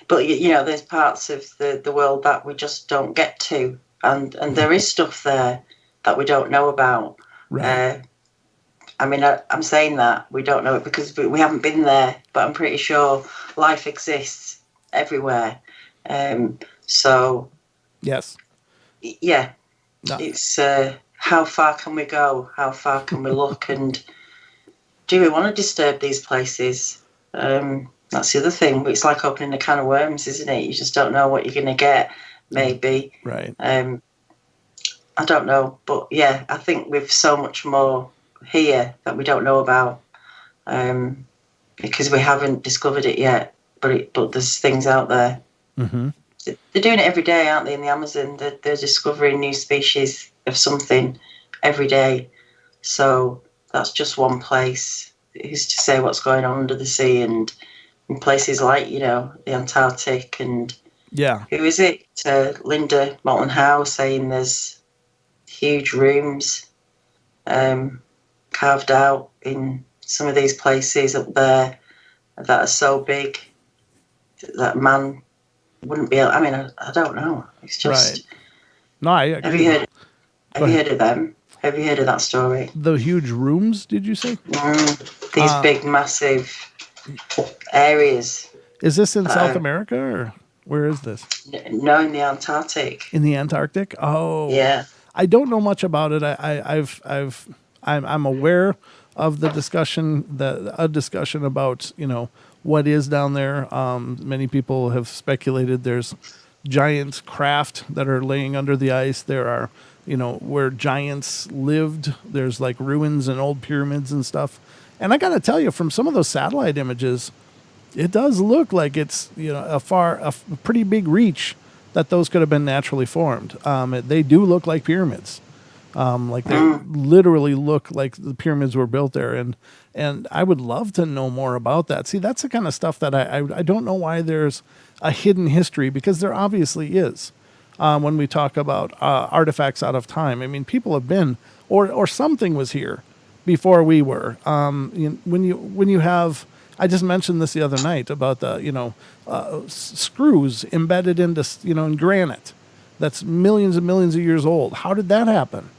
But there's parts of the world that we just don't get to, and there is stuff there that we don't know about. Right. I mean, I'm saying that we don't know it because we haven't been there, but I'm pretty sure life exists everywhere. So Yes. yeah, No. it's how far can we go? How far can we look? And do we want to disturb these places? That's the other thing. It's like opening a can of worms, isn't it? You just don't know what you're going to get, maybe. Right. I don't know. But yeah, I think we've so much more here that we don't know about, because we haven't discovered it yet. But there's things out there. Mm-hmm. They're doing it every day, aren't they, in the Amazon? They're discovering new species of something every day. So that's just one place. Who's to say what's going on under the sea, and in places like, the Antarctic, and Yeah. who is it? Linda Moulton Howe saying there's huge rooms carved out in some of these places up there that are so big that man wouldn't be able. I mean, I don't know. It's just. Right. No, I agree. Have you heard of them? Have you heard of that story? The huge rooms, did you say? These big, massive areas. Is this in South America, or where is this? No, in the Antarctic. In the Antarctic? Oh, yeah. I don't know much about it. I'm aware of the discussion, a discussion about what is down there. Many people have speculated there's giant craft that are laying under the ice. There are where giants lived. There's like ruins and old pyramids and stuff. And I got to tell you, from some of those satellite images, it does look like it's a pretty big reach that those could have been naturally formed. They do look like pyramids. Like they literally look like the pyramids were built there, and I would love to know more about that. See, that's the kind of stuff that I don't know why there's a hidden history, because there obviously is. When we talk about artifacts out of time, I mean, people have been, or something was here before we were. When you have, I just mentioned this the other night about the screws embedded into in granite that's millions and millions of years old. How did that happen?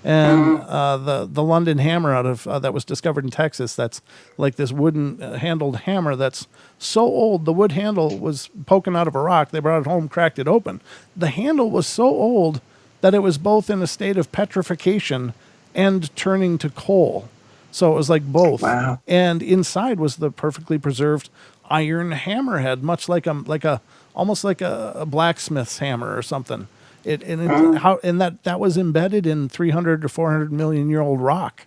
And the London hammer out of that was discovered in Texas. That's like this wooden handled hammer that's so old. The wood handle was poking out of a rock. They brought it home, cracked it open. The handle was so old that it was both in a state of petrification and turning to coal. So it was like both. Wow. And inside was the perfectly preserved iron hammerhead, much like almost like a blacksmith's hammer or something. That was embedded in 300 to 400 million year old rock.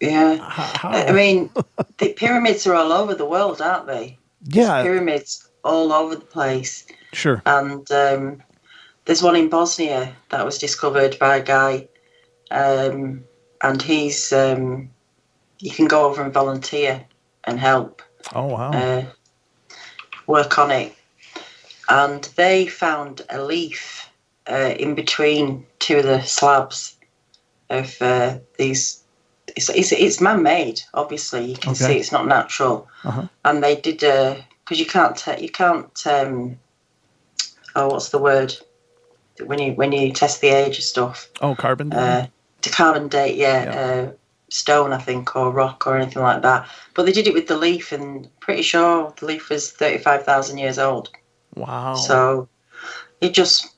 Yeah. I mean, the pyramids are all over the world, aren't they? Yeah. There's pyramids all over the place. Sure. And there's one in Bosnia that was discovered by a guy, and he's you can go over and volunteer and help. Oh wow. Work on it. And they found a leaf in between two of the slabs of these. It's man-made, obviously. You can see it's not natural. Uh-huh. And they did because you can't. What's the word? When you test the age of stuff. Oh, carbon date. To carbon date, yeah. Stone, I think, or rock, or anything like that. But they did it with the leaf, and pretty sure the leaf was 35,000 years old. Wow. So it just,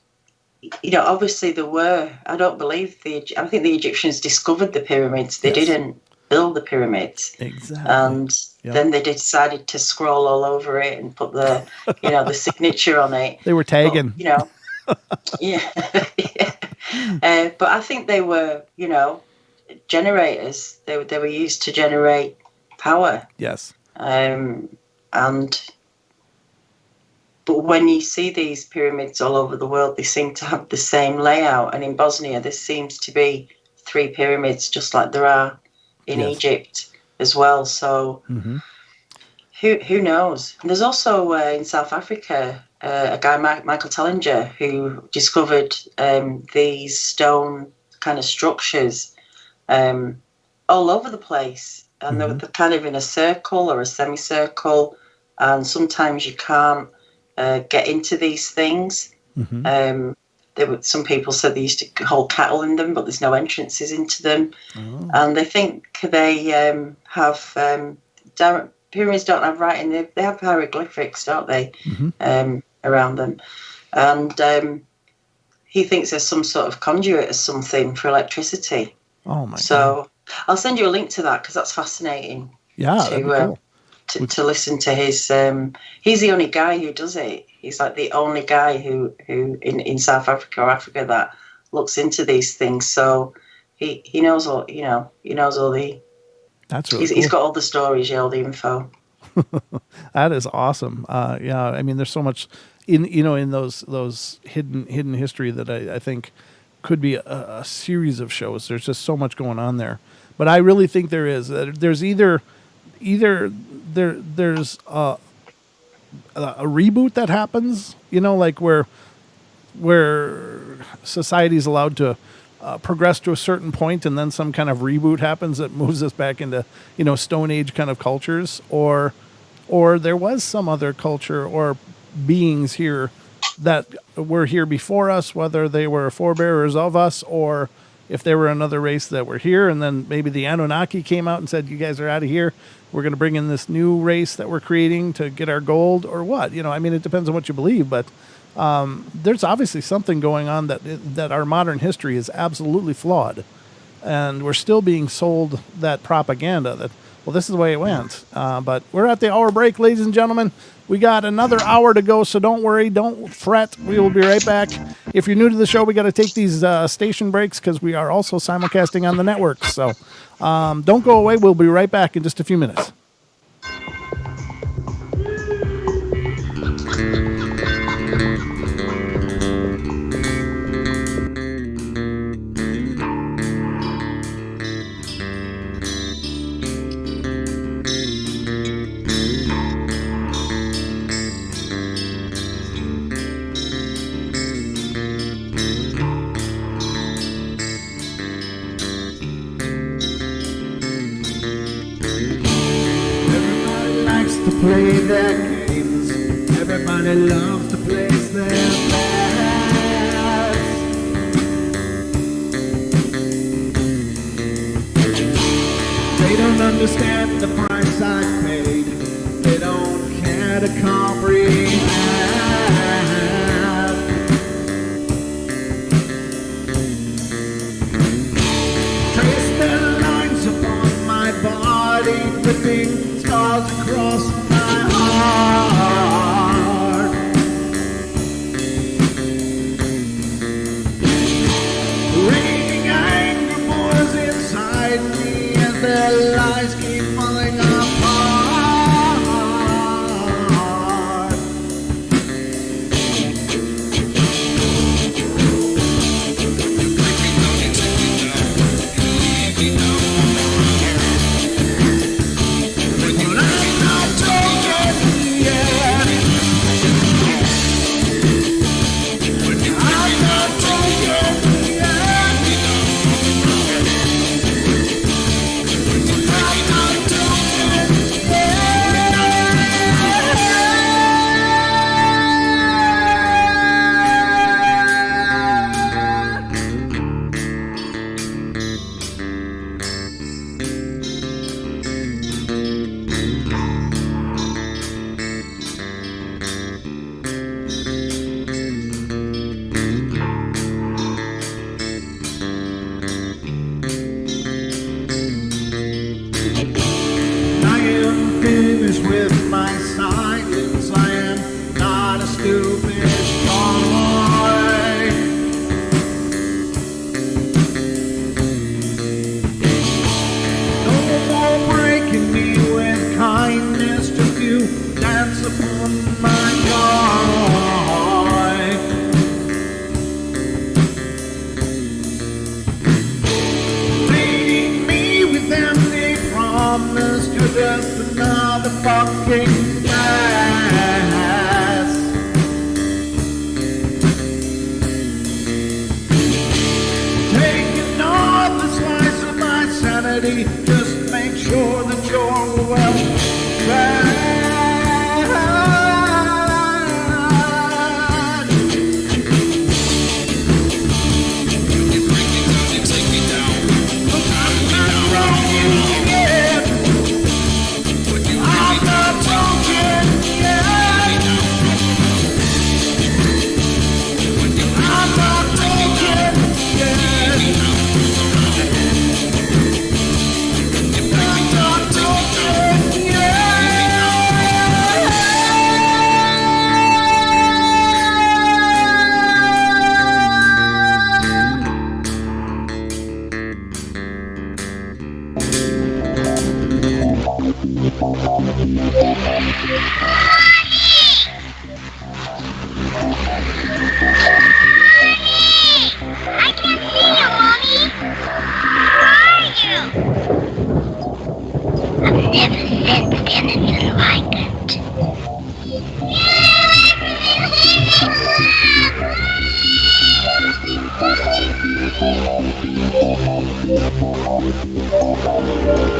obviously there were, I don't believe I think the Egyptians discovered the pyramids. They didn't build the pyramids. Exactly. And then they decided to scroll all over it and put the, the signature on it. They were tagging. But, yeah. But I think they were, generators. They were used to generate power. Yes. But when you see these pyramids all over the world, they seem to have the same layout. And in Bosnia, there seems to be 3 pyramids, just like there are in Egypt as well. So who knows? And there's also in South Africa a guy, Michael Tellinger, who discovered these stone kind of structures all over the place. And they're kind of in a circle or a semicircle. And sometimes you can't get into these things. Some people said they used to hold cattle in them, but there's no entrances into them. And they think they have pyramids don't have writing. They have hieroglyphics, don't they, around them? And he thinks there's some sort of conduit or something for electricity. Oh my! So I'll send you a link to that because that's fascinating. Yeah, that'd be cool. To listen to his he's the only guy who does it. He's like the only guy who in South Africa or Africa that looks into these things. So he knows all he knows all the that's really he's got all the stories, all the info. That is awesome. Yeah, I mean there's so much in those hidden history that I think could be a series of shows. There's just so much going on there. But I really think there is. There's either there's a reboot that happens, like where society is allowed to progress to a certain point and then some kind of reboot happens that moves us back into, Stone Age kind of cultures, or there was some other culture or beings here that were here before us, whether they were forebearers of us or if they were another race that were here, and then maybe the Anunnaki came out and said, you guys are out of here. We're going to bring in this new race that we're creating to get our gold, or what? It depends on what you believe, but there's obviously something going on that our modern history is absolutely flawed, and we're still being sold that propaganda that, well, this is the way it went. But we're at the hour break, ladies and gentlemen. We got another hour to go, so don't worry, don't fret. We will be right back. If you're new to the show, we got to take these station breaks because we are also simulcasting on the network. So don't go away. We'll be right back in just a few minutes. Play their games. Everybody loves to place their bets. They don't understand the price I paid. They don't care to comprehend. Trace their lines upon my body, ripping scars across my heart. Raging anger boils inside me, and their lies keep falling apart. With my silence, I am not a stupid boy. No more breaking me with kindness, just you dance upon my joy. Leading me with empty promise, you're just another fucking mess. Taking off the slice of my sanity, just make sure that you're well fed.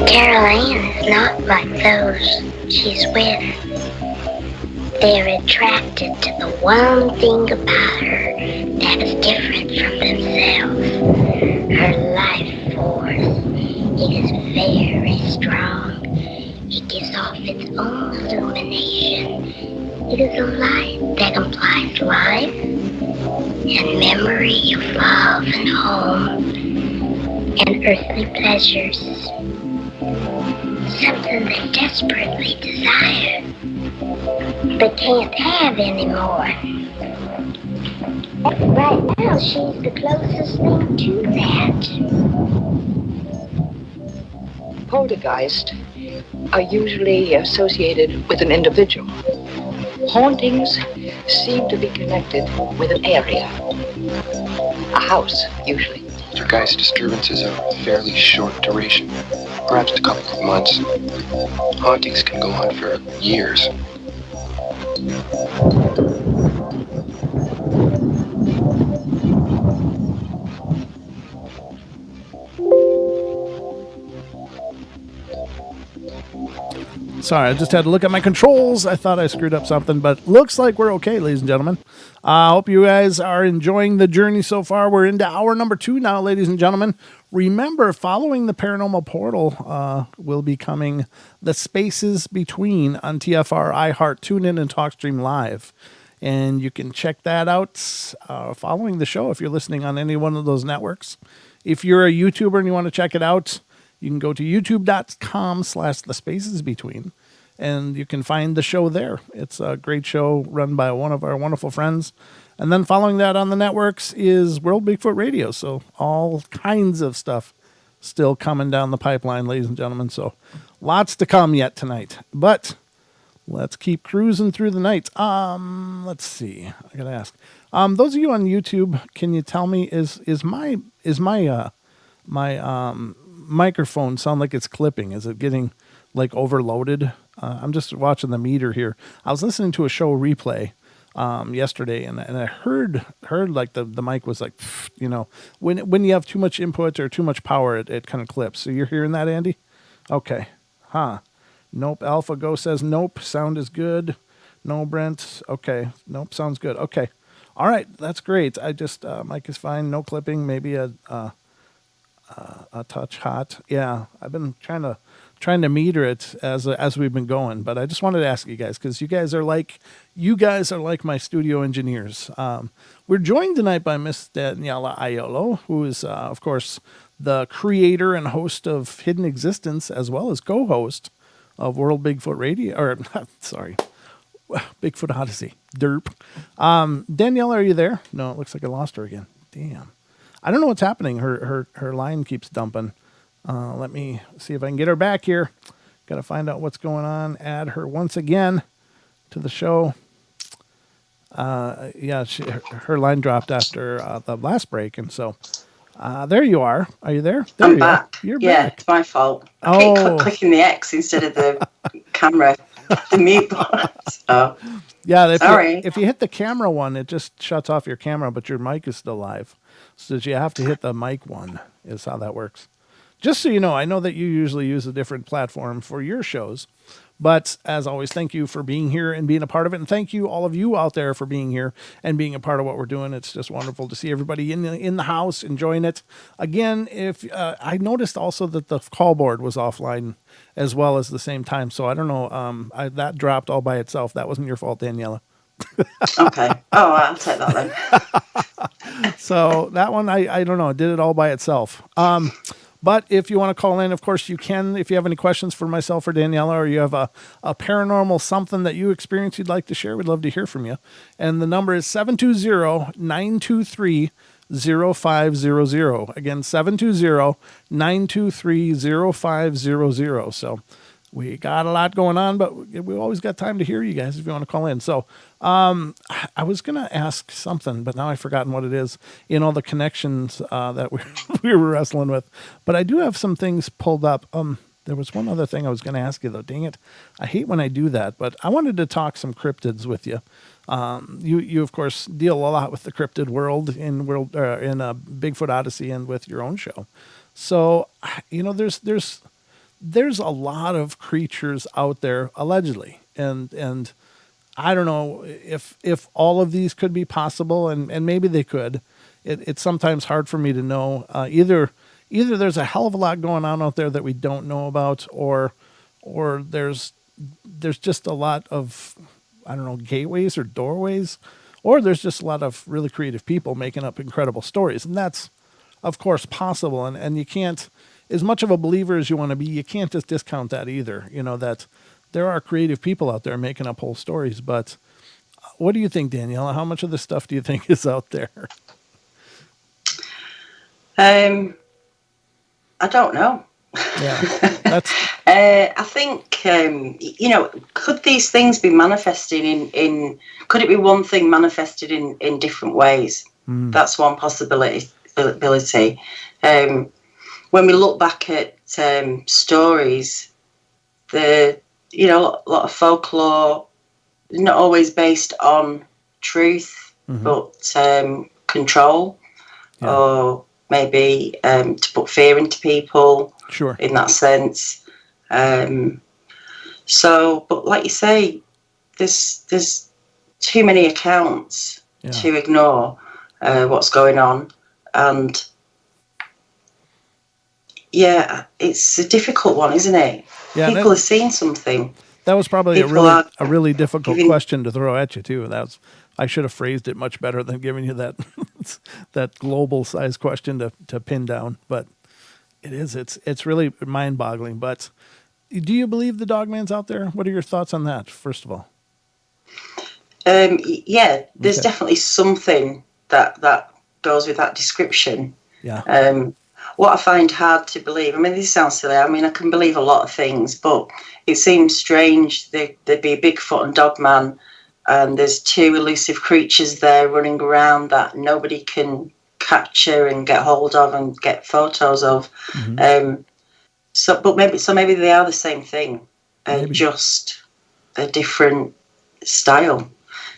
Carol Ann is not like those she's with. They're attracted to the one thing about her that is different from themselves. Her life force. It is very strong. It gives off its own illumination. It is a light that implies life and memory of love and home and earthly pleasures. Something they desperately desire, but can't have anymore. Right now, she's the closest thing to that. Poltergeists are usually associated with an individual. Hauntings seem to be connected with an area. A house, usually. Poltergeist disturbances are of fairly short duration, perhaps a couple of months. Hauntings can go on for years. Sorry, I just had to look at my controls. I thought I screwed up something, but looks like we're okay, ladies and gentlemen. I hope you guys are enjoying the journey so far. We're into hour number 2 now, ladies and gentlemen. Remember, following the Paranormal Portal will be coming The Spaces Between on TFR, iHeart, TuneIn, and TalkStream Live. And you can check that out following the show if you're listening on any one of those networks. If you're a YouTuber and you want to check it out, you can go to youtube.com/thespacesbetween, and you can find the show there. It's a great show run by one of our wonderful friends. And then following that on the networks is World Bigfoot Radio. So all kinds of stuff still coming down the pipeline, ladies and gentlemen. So lots to come yet tonight. But let's keep cruising through the night. Let's see. I gotta ask. Those of you on YouTube, can you tell me is my microphone sound like it's clipping? Is it getting like overloaded? I'm just watching the meter here. I was listening to a show replay yesterday, and I heard like the mic was like, you know, when you have too much input or too much power, it kind of clips. So you're hearing that, Andy? Okay. Nope. Alpha Go says nope. Sound is good. No, Brent. Okay. Nope. Sounds good. Okay. All right. That's great. I just mic is fine. No clipping. Maybe a touch hot. Yeah, I've been trying to meter it as we've been going, but I just wanted to ask you guys, because you guys are like my studio engineers. We're joined tonight by Miss Daniela Agliolo, who is of course the creator and host of Hidden Existence, as well as co-host of World Bigfoot Radio, or sorry, Bigfoot Odyssey. Derp. Daniela, are you there? No, it looks like I lost her again. Damn. I don't know what's happening. Her line keeps dumping. Let me see if I can get her back here. Got to find out what's going on. Add her once again to the show. Yeah, her line dropped after the last break, and so there you are. Are you there? There I'm back. You're yeah, back. It's my fault. I keep clicking the X instead of the camera, the mute button. So. Yeah, if you hit the camera one, it just shuts off your camera, but your mic is still live. So you have to hit the mic one is how that works. Just so you know, I know that you usually use a different platform for your shows, but as always, thank you for being here and being a part of it. And thank you, all of you out there, for being here and being a part of what we're doing. It's just wonderful to see everybody in the house enjoying it. Again, if I noticed also that the call board was offline as well as the same time. So I don't know, that dropped all by itself. That wasn't your fault, Daniela. Okay. Oh, I'll take that then. So that one, I don't know. It did it all by itself. But if you want to call in, of course you can. If you have any questions for myself or Daniela, or you have a paranormal something that you experienced you'd like to share, we'd love to hear from you. And the number is 720-923-0500. Again, 720-923-0500. So we got a lot going on, but we always got time to hear you guys if you want to call in. So I was going to ask something, but now I've forgotten what it is in all the connections that we were wrestling with. But I do have some things pulled up. There was one other thing I was going to ask you, though. Dang it. I hate when I do that, but I wanted to talk some cryptids with you. You of course, deal a lot with the cryptid world in Bigfoot Odyssey and with your own show. So, you know, there's there's a lot of creatures out there allegedly, and I don't know if all of these could be possible, and maybe they could. It's sometimes hard for me to know. Either there's a hell of a lot going on out there that we don't know about, or there's just a lot of, I don't know, gateways or doorways, or there's just a lot of really creative people making up incredible stories, and that's of course possible. And you can't, as much of a believer as you want to be, you can't just discount that either. That there are creative people out there making up whole stories. But what do you think, Daniela? How much of this stuff do you think is out there? I don't know. Yeah, that's. I think could these things be manifesting in? Could it be one thing manifested in different ways? That's one possibility. When we look back at stories, a lot of folklore is not always based on truth, but control, or maybe to put fear into people. Sure. In that sense. But like you say, there's too many accounts to ignore what's going on, and it's a difficult one, isn't it? Yeah, people have seen something. That was probably a really difficult question to throw at you too. I should have phrased it much better than giving you that that global size question to pin down. But it's really mind boggling. But do you believe the Dogman's out there? What are your thoughts on that? First of all, there's definitely something that goes with that description. Yeah. What I find hard to believe, this sounds silly. I can believe a lot of things, but it seems strange. There'd be a Bigfoot and Dogman, and there's two elusive creatures there running around that nobody can capture and get hold of and get photos of. Maybe they are the same thing, just a different style,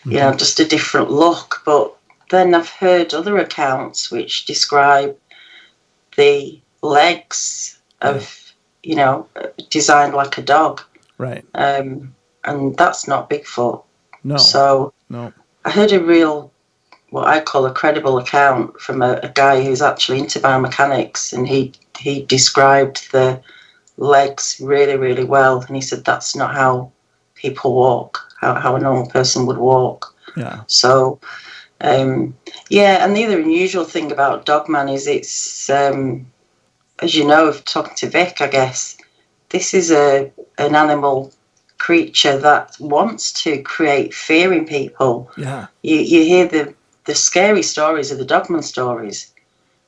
just a different look. But then I've heard other accounts which describe the legs of, designed like a dog. Right. And that's not Bigfoot. No. So no. I heard what I call a credible account from a guy who's actually into biomechanics, and he described the legs really, really well. And he said that's not how people walk, how a normal person would walk. Yeah. So, and the other unusual thing about Dogman is it's, as you know, talking to Vic, I guess, this is an animal creature that wants to create fear in people. Yeah. You hear the scary stories of the Dogman stories.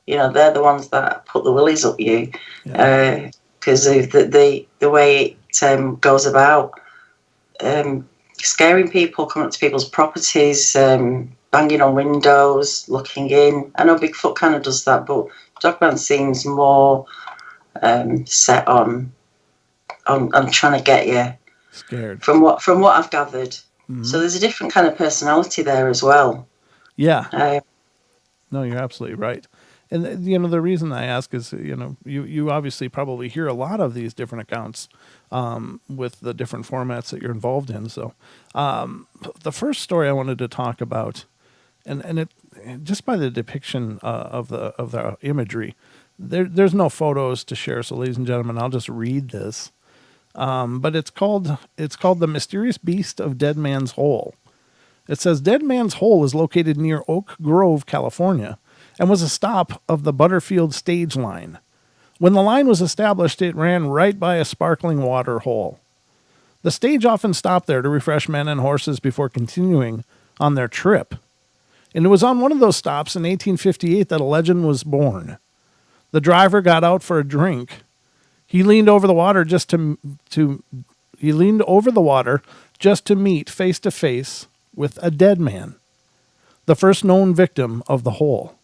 They're the ones that put the willies up you, because of the way it goes about scaring people, coming up to people's properties, banging on windows, looking in. I know Bigfoot kind of does that, but Dogman seems more set on trying to get you scared. From what I've gathered. So there's a different kind of personality there as well. Yeah. No, you're absolutely right. And the reason I ask is, you obviously probably hear a lot of these different accounts with the different formats that you're involved in. So the first story I wanted to talk about, and it just by the depiction of the imagery, there's no photos to share. So ladies and gentlemen, I'll just read this. But it's called The Mysterious Beast of Dead Man's Hole. It says Dead Man's Hole is located near Oak Grove, California, and was a stop of the Butterfield stage line. When the line was established, it ran right by a sparkling water hole. The stage often stopped there to refresh men and horses before continuing on their trip. And it was on one of those stops in 1858 that a legend was born. The driver got out for a drink. He leaned over the water just to meet face to face with a dead man, the first known victim of the hole.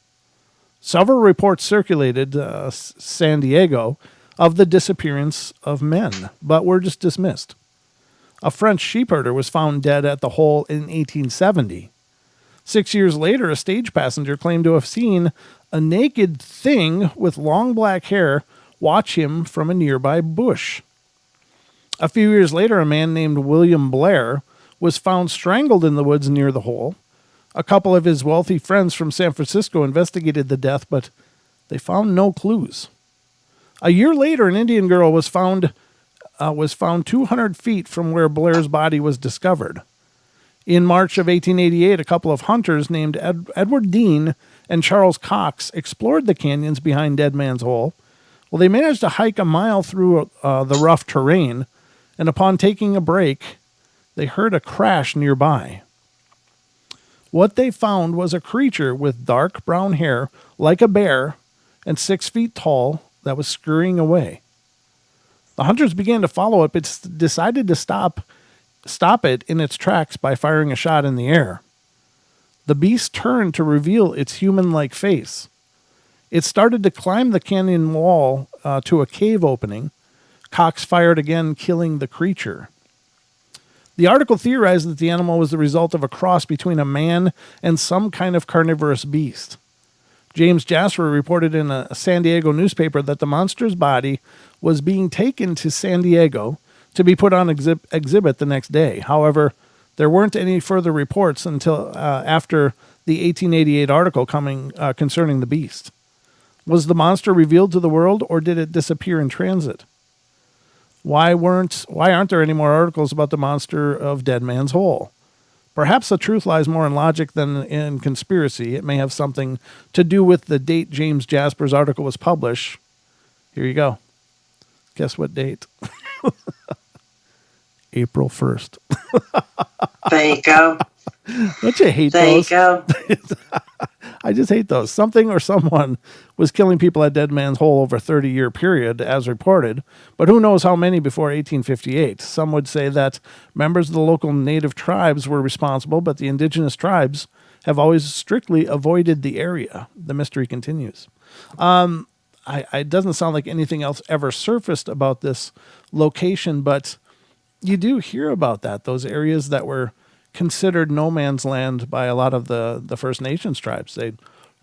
Several reports circulated San Diego of the disappearance of men, but were just dismissed. A French sheepherder was found dead at the hole in 1870. 6 years later, a stage passenger claimed to have seen a naked thing with long black hair watch him from a nearby bush. A few years later, a man named William Blair was found strangled in the woods near the hole. A couple of his wealthy friends from San Francisco investigated the death, but they found no clues. A year later, an Indian girl was found 200 feet from where Blair's body was discovered. In March of 1888, a couple of hunters named Edward Dean and Charles Cox explored the canyons behind Dead Man's Hole. Well, they managed to hike a mile through the rough terrain, and upon taking a break, they heard a crash nearby. What they found was a creature with dark brown hair, like a bear, and 6 feet tall, that was scurrying away. The hunters began to follow it, but decided to stop it in its tracks by firing a shot in the air. The beast turned to reveal its human-like face. It started to climb the canyon wall to a cave opening. Cox fired again, killing the creature. The article theorized that the animal was the result of a cross between a man and some kind of carnivorous beast. James Jasper reported in a San Diego newspaper that the monster's body was being taken to San Diego to be put on exhibit the next day. However, there weren't any further reports until after the 1888 article concerning the beast. Was the monster revealed to the world, or did it disappear in transit? Why aren't there any more articles about the monster of Dead Man's Hole? Perhaps the truth lies more in logic than in conspiracy. It may have something to do with the date James Jasper's article was published. Here you go. Guess what date? April 1st. There you go. Don't you hate There those? you go. I just hate those. Something or someone was killing people at Dead Man's Hole over a 30-year period, as reported, but who knows how many before 1858. Some would say that members of the local native tribes were responsible, but the indigenous tribes have always strictly avoided the area. The mystery continues. It doesn't sound like anything else ever surfaced about this location, but you do hear about that, those areas that were considered no man's land by a lot of the First Nations tribes. They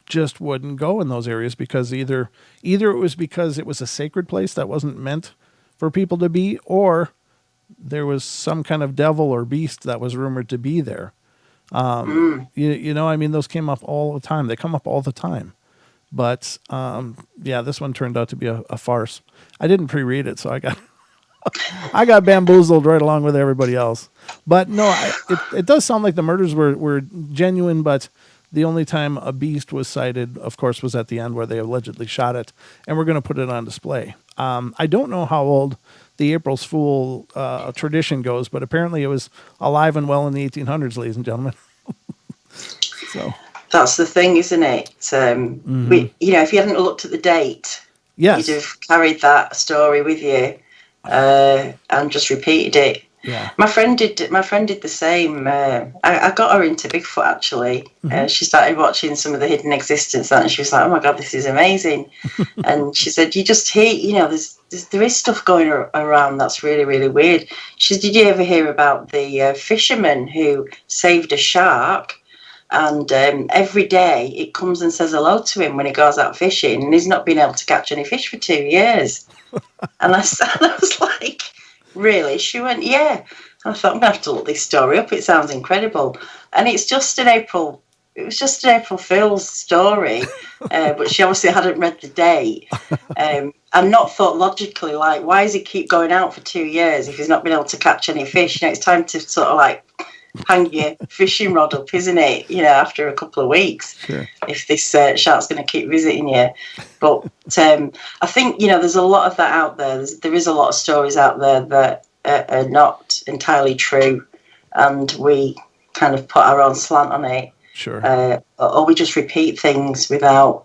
just wouldn't go in those areas because either it was because it was a sacred place that wasn't meant for people to be, or there was some kind of devil or beast that was rumored to be there. You know, I mean, those came up all the time. They come up all the time. But yeah, this one turned out to be a farce. I didn't pre-read it, so I got bamboozled right along with everybody else. But no, it does sound like the murders were genuine, but the only time a beast was sighted, of course, was at the end where they allegedly shot it, and we're going to put it on display. I don't know how old the April's Fool tradition goes, but apparently it was alive and well in the 1800s, ladies and gentlemen. So That's the thing, isn't it? If you hadn't looked at the date, yes, you'd have carried that story with you and just repeated it. Yeah. My friend did the same. I got her into Bigfoot, actually. She started watching some of the Hidden Existence, and she was like, "Oh my God, this is amazing!" And she said, "You just hear, there is stuff going around that's really, really weird." She said, "Did you ever hear about the fisherman who saved a shark? And every day it comes and says hello to him when he goes out fishing, and he's not been able to catch any fish for 2 years." And I was like, "Really?" She went, "Yeah." And I thought, I'm going to have to look this story up. It sounds incredible. And it was just an April Fool's story, but she obviously hadn't read the date and not thought logically, like, why does he keep going out for 2 years if he's not been able to catch any fish? It's time to sort of like hang your fishing rod up, isn't it? After a couple of weeks, sure, if this shark's going to keep visiting you. But I think there's a lot of that out there. There is a lot of stories out there that are not entirely true, and we kind of put our own slant on it. Sure. Or we just repeat things without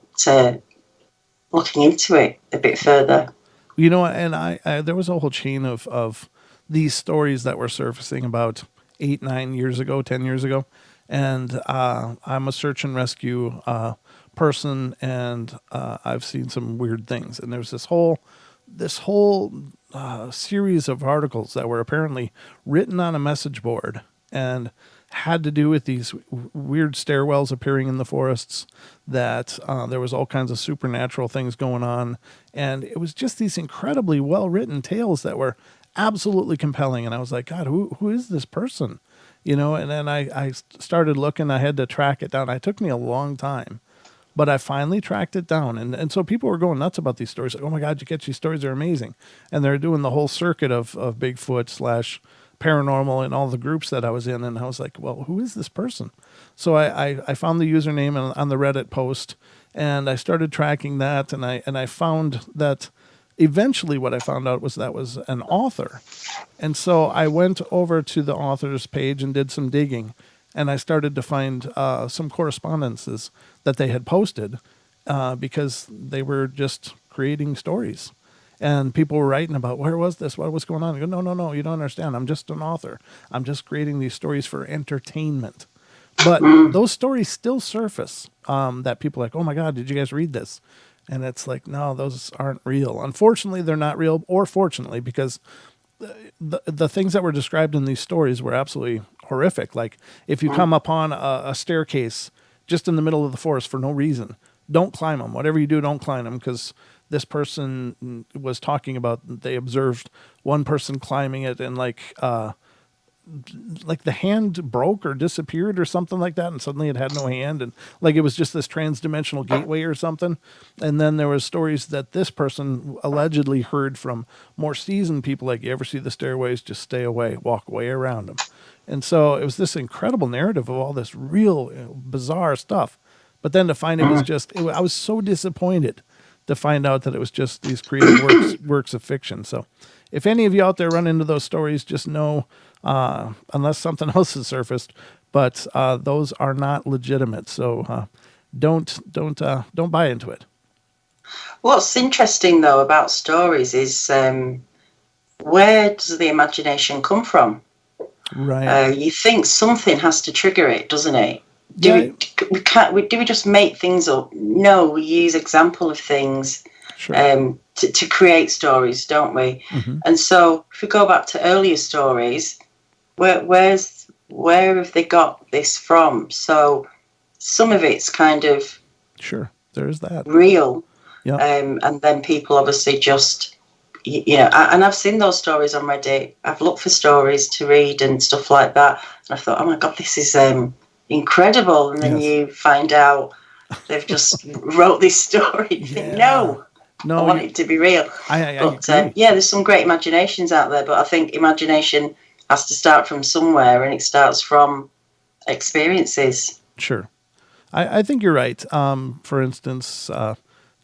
looking into it a bit further. And I there was a whole chain of these stories that were surfacing about 8, 9 years ago, 10 years ago. And I'm a search and rescue person, and I've seen some weird things. And there's this whole series of articles that were apparently written on a message board and had to do with these weird stairwells appearing in the forests, that there was all kinds of supernatural things going on. And it was just these incredibly well-written tales that were absolutely compelling. And I was like, God, who is this person? You know, and then I started looking. I had to track it down. It took me a long time, but I finally tracked it down. And so people were going nuts about these stories. Like, oh my God, you get these stories are amazing. And they're doing the whole circuit of Bigfoot / paranormal and all the groups that I was in. And I was like, well, who is this person? So I found the username on the Reddit post, and I started tracking that. And I found that eventually what I found out was that was an author. And so I went over to the author's page and did some digging, and I started to find some correspondences that they had posted because they were just creating stories. And people were writing about, where was this? What was going on? I go, no, you don't understand. I'm just an author. I'm just creating these stories for entertainment. But those stories still surface that people are like, oh my God, did you guys read this? And it's like, no, those aren't real. Unfortunately, they're not real, or fortunately, because the things that were described in these stories were absolutely horrific. Like if you come upon a staircase just in the middle of the forest for no reason, don't climb them. Whatever you do, don't climb them, because this person was talking about, they observed one person climbing it, and like the hand broke or disappeared or something like that, and suddenly it had no hand, and like it was just this trans-dimensional gateway or something. And then there was stories that this person allegedly heard from more seasoned people, like, you ever see the stairways, just stay away, walk away around them. And so it was this incredible narrative of all this real bizarre stuff. But then to find it was just, I was so disappointed to find out that it was just these creative works of fiction. So if any of you out there run into those stories, just know, unless something else has surfaced, but those are not legitimate. So don't buy into it. What's interesting though about stories is where does the imagination come from? Right. You think something has to trigger it, doesn't it? Do we just make things up? No, we use example of things. Sure. To create stories, don't we? Mm-hmm. And so if we go back to earlier stories, where have they got this from? So some of it's kind of there's that real, and then people obviously just and I've seen those stories on Reddit. I've looked for stories to read and stuff like that, and I thought, oh my God, this is incredible. And then you find out they've just wrote this story. You think, no, I want it to be real. But there's some great imaginations out there, but I think imagination has to start from somewhere, and it starts from experiences. Sure. I think you're right. For instance,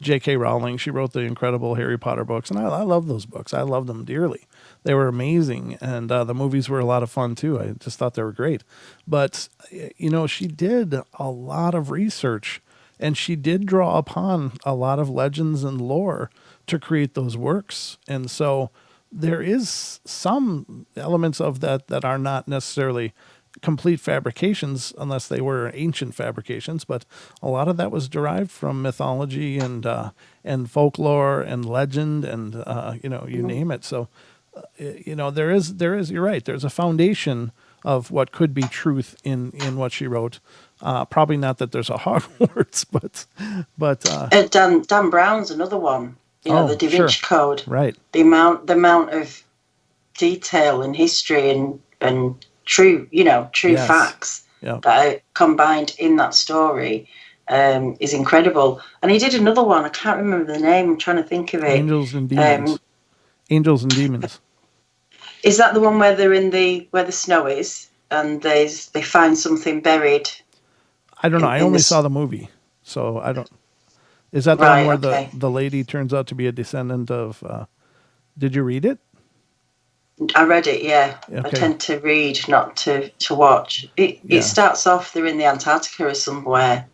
J.K. Rowling, she wrote the incredible Harry Potter books, and I love those books. I love them dearly. They were amazing, and the movies were a lot of fun too. I just thought they were great. But, she did a lot of research, and she did draw upon a lot of legends and lore to create those works. And so there is some elements of that are not necessarily complete fabrications, unless they were ancient fabrications, but a lot of that was derived from mythology and folklore and legend and you name it. So there is you're right, there's a foundation of what could be truth in what she wrote. Probably not that there's a Hogwarts, but Dan Brown's another one. The Da Vinci Code, right? The amount of detail and history and true facts that are combined in that story is incredible. And he did another one. I can't remember the name. I'm trying to think of it. Angels and Demons. Angels and Demons. Is that the one where they're where the snow is and they find something buried? I don't know. I only saw the movie, so I don't. Is that the one where the lady turns out to be a descendant of? Did you read it? I read it, yeah. Okay. I tend to read, not to watch. It starts off, they're in the Antarctica or somewhere,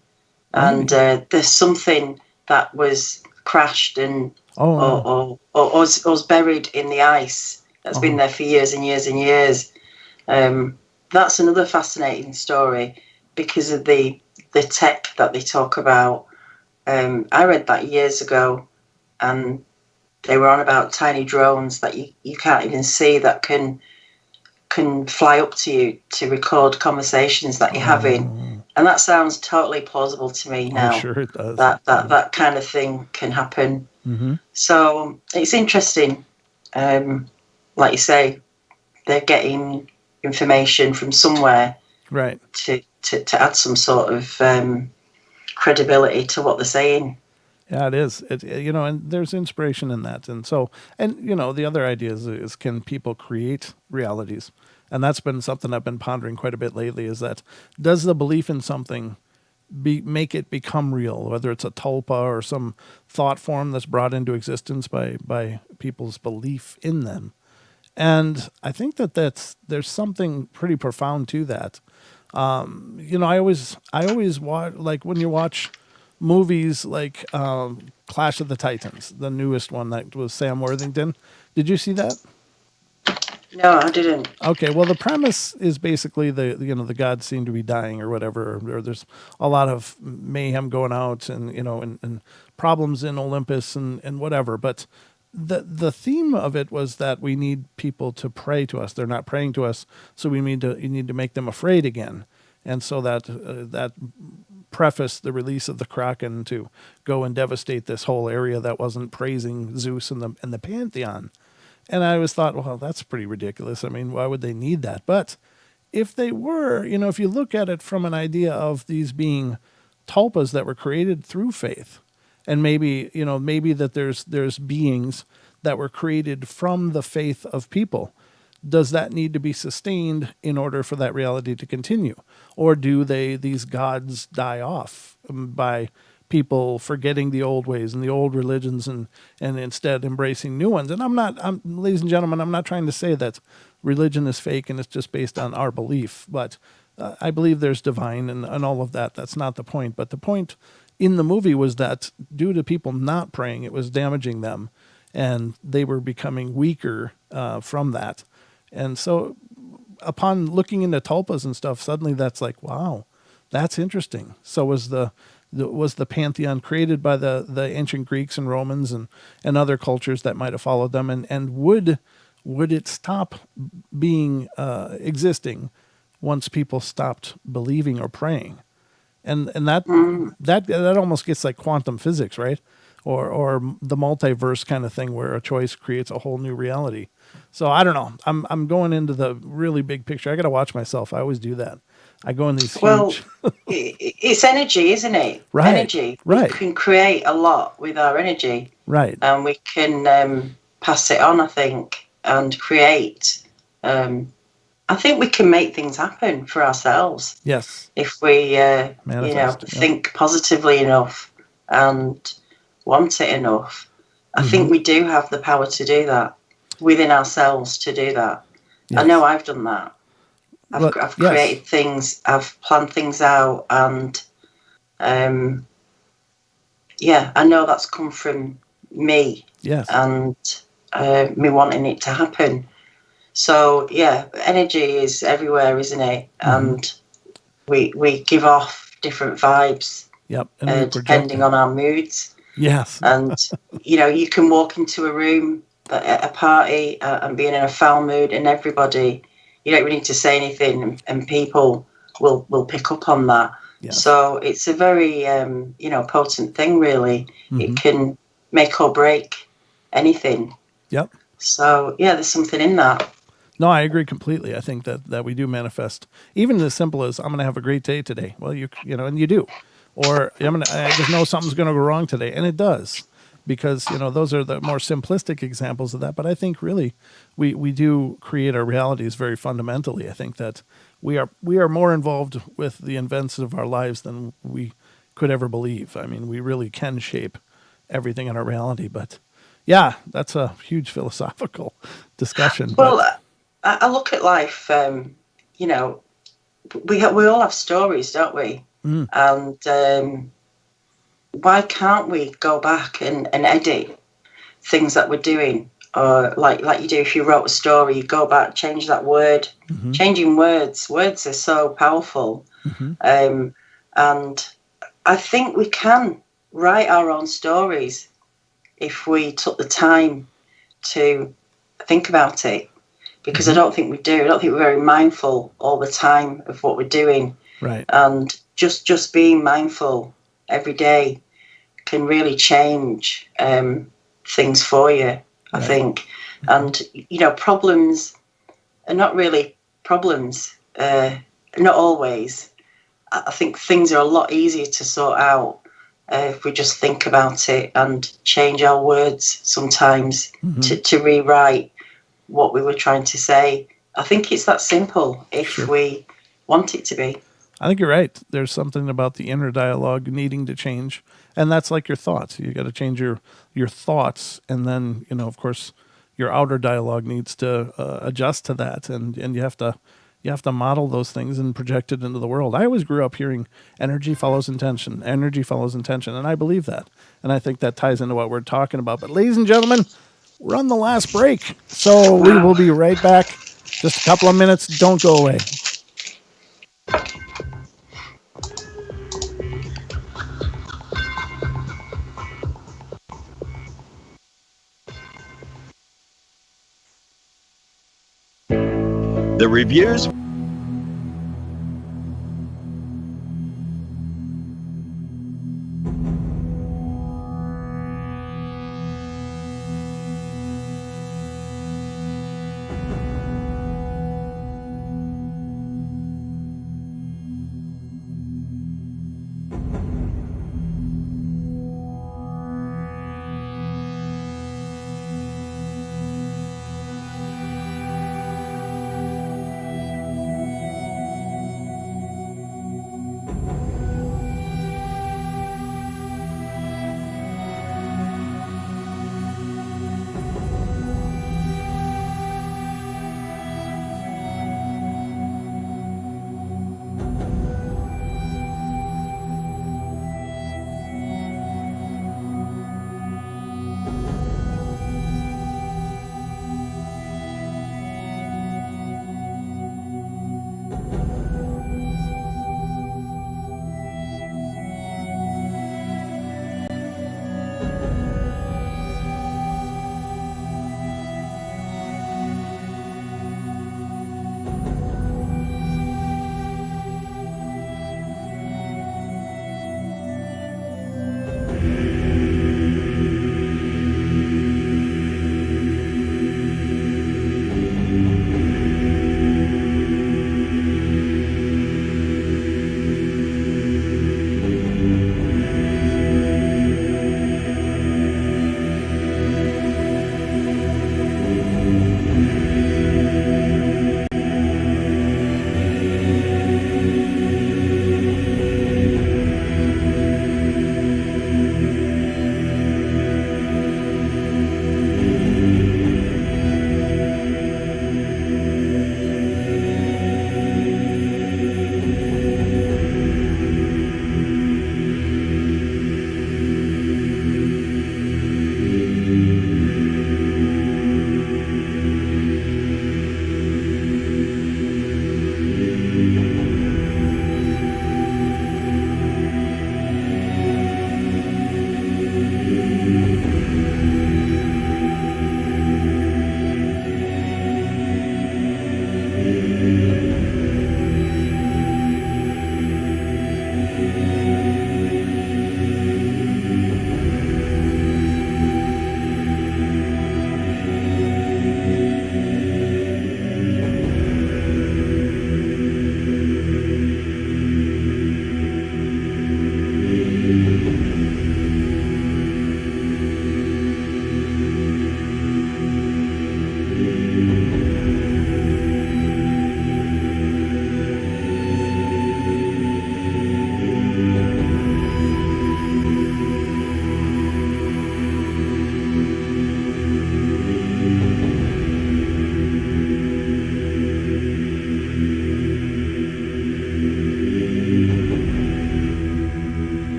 and there's something that was crashed and or was buried in the ice that's been there for years and years and years. That's another fascinating story because of the tech that they talk about. I read that years ago, and they were on about tiny drones that you can't even see that can fly up to you to record conversations that you're having. And that sounds totally plausible to me now. I'm sure it does. That kind of thing can happen. Mm-hmm. So it's interesting. like you say, they're getting information from somewhere, right? To add some sort of credibility to what they're saying. Yeah, it is. And there's inspiration in that. And so, the other idea is can people create realities? And that's been something I've been pondering quite a bit lately, is that does the belief in something make it become real, whether it's a tulpa or some thought form that's brought into existence by people's belief in them. And I think there's something pretty profound to that. I always watch, like when you watch movies like Clash of the Titans, the newest one that was Sam Worthington. Did you see that? No, I didn't. Okay, well, the premise is basically the gods seem to be dying or whatever, or there's a lot of mayhem going out and and problems in Olympus and whatever. But the theme of it was that we need people to pray to us. They're not praying to us, so you need to make them afraid again. And so that prefaced the release of the Kraken to go and devastate this whole area that wasn't praising Zeus and the pantheon. And I always thought, well, that's pretty ridiculous. I mean, why would they need that? But if they were, if you look at it from an idea of these being tulpas that were created through faith, and maybe that there's beings that were created from the faith of people, does that need to be sustained in order for that reality to continue? Or do these gods die off by people forgetting the old ways and the old religions and instead embracing new ones? And ladies and gentlemen, I'm not trying to say that religion is fake and it's just based on our belief, but I believe there's divine and all of that. That's not the point. But the point in the movie was that due to people not praying, it was damaging them and they were becoming weaker from that. And so upon looking into tulpas and stuff, suddenly that's like, wow, that's interesting. So was the pantheon created by the ancient Greeks and Romans and other cultures that might have followed them, and would it stop being existing once people stopped believing or praying? And that almost gets like quantum physics, right? Or the multiverse kind of thing, where a choice creates a whole new reality. So I don't know. I'm going into the really big picture. I got to watch myself. I always do that. I go in these huge... Well, it's energy, isn't it? Right. Energy. Right. We can create a lot with our energy. Right. And we can pass it on, I think, and create. I think we can make things happen for ourselves. Yes. If we, think positively enough and want it enough. I think we do have the power to do that within ourselves, to do that. Yes. I know I've done that. I've created things, I've planned things out, and I know that's come from me. Yes. And me wanting it to happen. So energy is everywhere, isn't it? And we give off different vibes. Yep. And depending on our moods. Yes. And you can walk into a room at a party and being in a foul mood, and everybody, you don't really need to say anything, and people will pick up on that. Yes. So it's a very potent thing, really. It can make or break anything. Yep. So there's something in that. No, I agree completely. I think that we do manifest, even as simple as, I'm going to have a great day today. Well, and you do. Or I just know something's going to go wrong today. And it does, because, those are the more simplistic examples of that. But I think really we do create our realities very fundamentally. I think that we are more involved with the events of our lives than we could ever believe. I mean, we really can shape everything in our reality. But yeah, that's a huge philosophical discussion. Well, I look at life, we all have stories, don't we? And why can't we go back and edit things that we're doing? Or like you do, if you wrote a story, you go back, change that word. Changing words are so powerful. And I think we can write our own stories if we took the time to think about it. Because I don't think we do. I don't think we're very mindful all the time of what we're doing. Right. And just being mindful every day can really change things for you, I think. And, problems are not really problems, not always. I think things are a lot easier to sort out if we just think about it and change our words sometimes to rewrite what we were trying to say. I think it's that simple if we want it to be. I think you're right. There's something about the inner dialogue needing to change, and that's like your thoughts. You got to change your thoughts, and then of course, your outer dialogue needs to adjust to that, and you have to model those things and project it into the world. I always grew up hearing energy follows intention, and I believe that, and I think that ties into what we're talking about. But ladies and gentlemen, we're on the last break, so we will be right back. Just a couple of minutes. Don't go away. The reviews.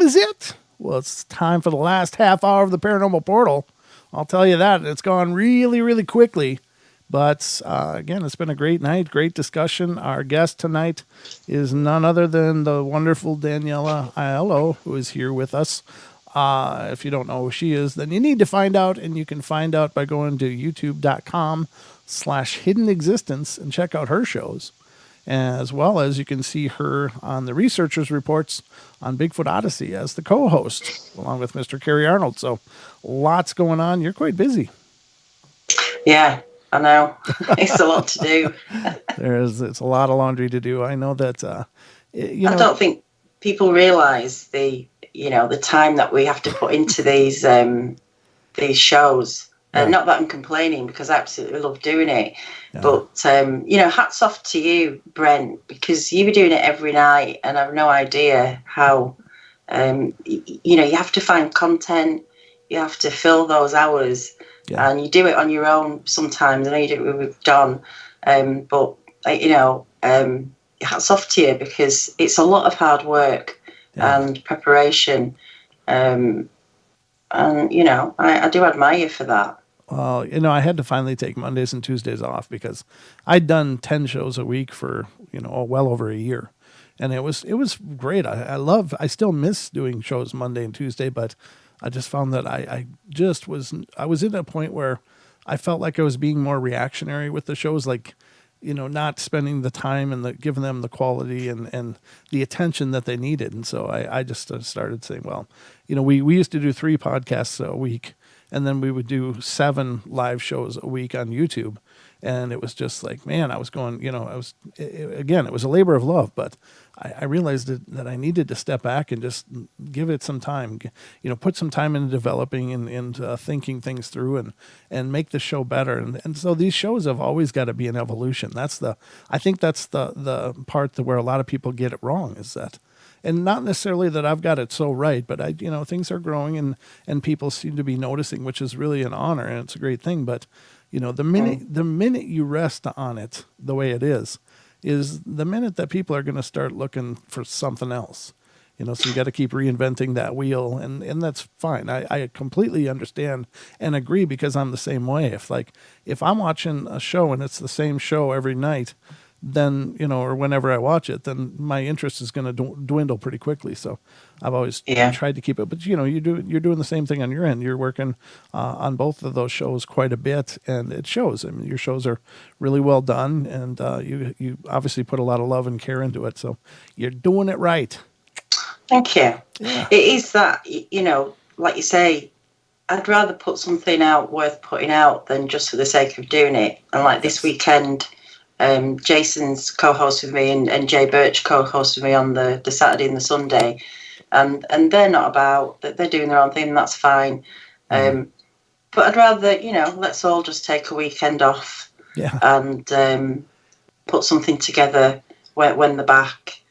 is it? Well, it's time for the last half hour of the Paranormal Portal. I'll tell you that. It's gone really, really quickly. But again, it's been a great night, great discussion. Our guest tonight is none other than the wonderful Daniela Agliolo, who is here with us. If you don't know who she is, then you need to find out, and you can find out by going to youtube.com/hidden existence and check out her shows. As well as you can see her on the Researchers Reports on Bigfoot Odyssey as the co-host, along with Mr. Kerry Arnold. So lots going on. You're quite busy. Yeah, I know. It's a lot to do. It's a lot of laundry to do. I know that, I don't think people realize the time that we have to put into these shows. Not that I'm complaining, because I absolutely love doing it. Yeah. But, hats off to you, Brent, because you were doing it every night, and I have no idea how, you have to find content, you have to fill those hours, and you do it on your own sometimes. I know you do it with Don, but, hats off to you, because it's a lot of hard work and preparation. I do admire you for that. Well, I had to finally take Mondays and Tuesdays off because I'd done 10 shows a week for, well over a year. And it was great. I still miss doing shows Monday and Tuesday, but I just found that I was in a point where I felt like I was being more reactionary with the shows, like, not spending the time and giving them the quality and the attention that they needed. And so I just started saying, well, we used to do 3 podcasts a week, and then we would do 7 live shows a week on YouTube. And it was just like, man, I was going, it was a labor of love, but I realized that I needed to step back and just give it some time, put some time into developing and thinking things through and make the show better. And so these shows have always got to be an evolution. I think that's the part where a lot of people get it wrong, is that, and not necessarily that I've got it so right, but things are growing and people seem to be noticing, which is really an honor, and it's a great thing. But the minute you rest on it the way it is the minute that people are going to start looking for something else. So you got to keep reinventing that wheel, and that's fine. I completely understand and agree, because I'm the same way. If I'm watching a show and it's the same show every night, then, or whenever I watch it, then my interest is going to dwindle pretty quickly. So I've always tried to keep it. But, you're doing the same thing on your end. You're working on both of those shows quite a bit, and it shows. I mean, your shows are really well done, and you obviously put a lot of love and care into it. So you're doing it right. Thank you. Yeah. It is that, like you say, I'd rather put something out worth putting out than just for the sake of doing it. And like this weekend, Jason's co-host with me and Jay Birch co-host with me on the Saturday and the Sunday, and they're not about that, they're doing their own thing, and that's fine. But I'd rather, let's all just take a weekend off and put something together when they're back.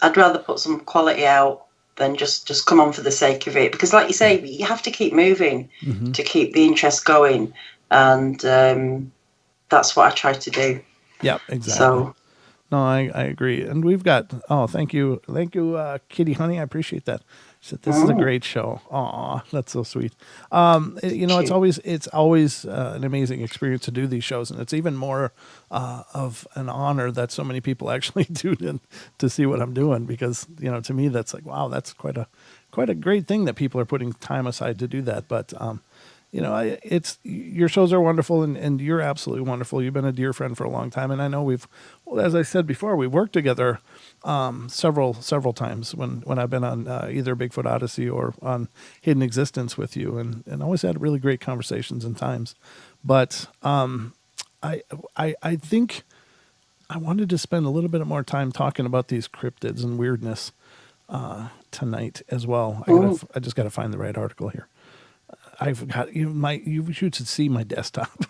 I'd rather put some quality out than just come on for the sake of it, because like you say, you have to keep moving to keep the interest going, and that's what I try to do. Yeah, exactly. So, no, I agree. And we've got, thank you, Kitty Honey. I appreciate that. She said, this is a great show. Aw, that's so sweet. It's always an amazing experience to do these shows. And it's even more of an honor that so many people actually tune in to see what I'm doing, because, to me, that's like, wow, that's quite a great thing that people are putting time aside to do that. But, it's your shows are wonderful, and you're absolutely wonderful. You've been a dear friend for a long time, and I know as I said before, we worked together several times when I've been on either Bigfoot Odyssey or on Hidden Existence with you, and always had really great conversations and times. But I think I wanted to spend a little bit more time talking about these cryptids and weirdness tonight as well. I just got to find the right article here. I've got you should see my desktop.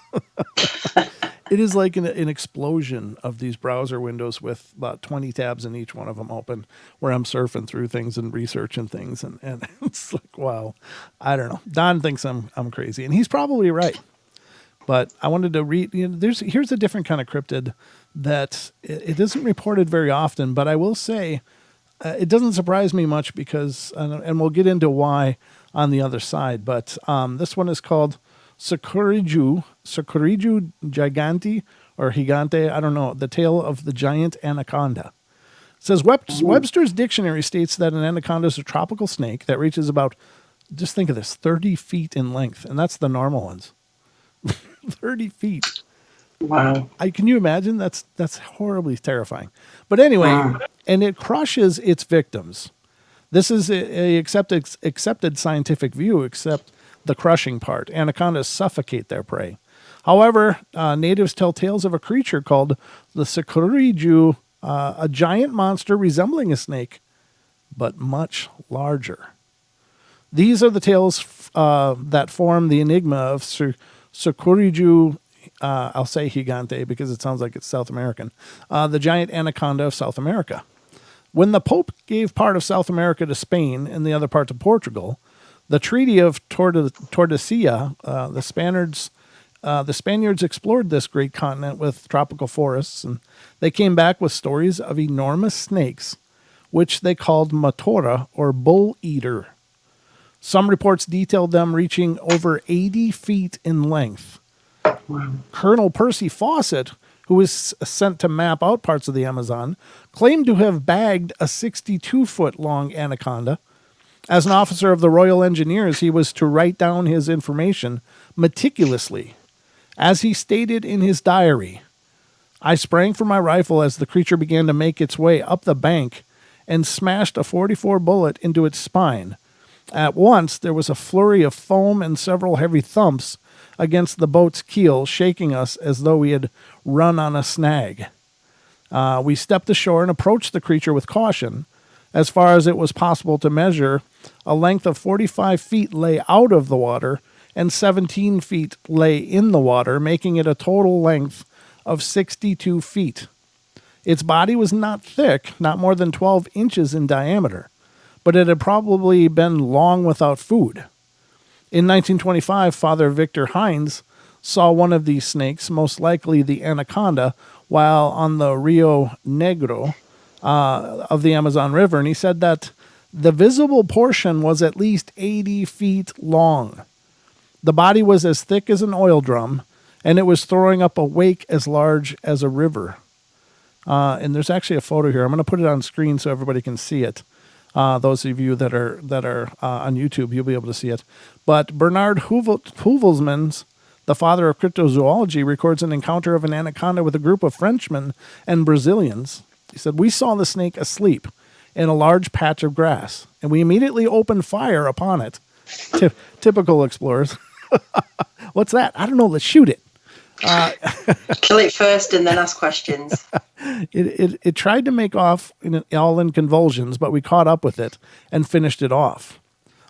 It is like an explosion of these browser windows with about 20 tabs in each one of them open, where I'm surfing through things and researching things, and it's like, wow, I don't know. Don thinks I'm crazy, and he's probably right. But I wanted to read. Here's a different kind of cryptid that it isn't reported very often, but I will say, It doesn't surprise me much because, and we'll get into why on the other side, but this one is called Sakuriju Gigante or Gigante, I don't know, the tale of the giant anaconda. It says Webster's dictionary states that an anaconda is a tropical snake that reaches about, just think of this, 30 feet in length, and that's the normal ones. 30 feet. Wow. Can you imagine? That's horribly terrifying. But anyway, and it crushes its victims. This is a accepted scientific view, except the crushing part. Anacondas suffocate their prey. However, natives tell tales of a creature called the Sakuriju, a giant monster resembling a snake, but much larger. These are the tales that form the enigma of Sakuriju. I'll say Gigante because it sounds like it's South American. The giant anaconda of South America. When the Pope gave part of South America to Spain and the other part to Portugal, the Treaty of Tordesillas, the Spaniards explored this great continent with tropical forests, and they came back with stories of enormous snakes, which they called matora, or bull eater. Some reports detailed them reaching over 80 feet in length. Wow. Colonel Percy Fawcett, who was sent to map out parts of the Amazon, claimed to have bagged a 62-foot-long anaconda. As an officer of the Royal Engineers, he was to write down his information meticulously. As he stated in his diary, I sprang for my rifle as the creature began to make its way up the bank and smashed a .44 bullet into its spine. At once, there was a flurry of foam and several heavy thumps against the boat's keel, shaking us as though we had run on a snag. We stepped ashore and approached the creature with caution. As far as it was possible to measure, a length of 45 feet lay out of the water and 17 feet lay in the water, making it a total length of 62 feet. Its body was not thick, not more than 12 inches in diameter, but it had probably been long without food. In 1925, Father Victor Hines saw one of these snakes, most likely the anaconda, while on the Rio Negro of the Amazon River, and he said that the visible portion was at least 80 feet long. The body was as thick as an oil drum, and it was throwing up a wake as large as a river. And there's actually a photo here. I'm going to put it on screen so everybody can see it. Those of you that are on YouTube, you'll be able to see it. But Bernard Huvelsmans, the father of cryptozoology, records an encounter of an anaconda with a group of Frenchmen and Brazilians. He said, we saw the snake asleep in a large patch of grass, and we immediately opened fire upon it. Typical explorers. What's that? I don't know. Let's shoot it. Kill it first and then ask questions. It tried to make off all in convulsions, but we caught up with it and finished it off.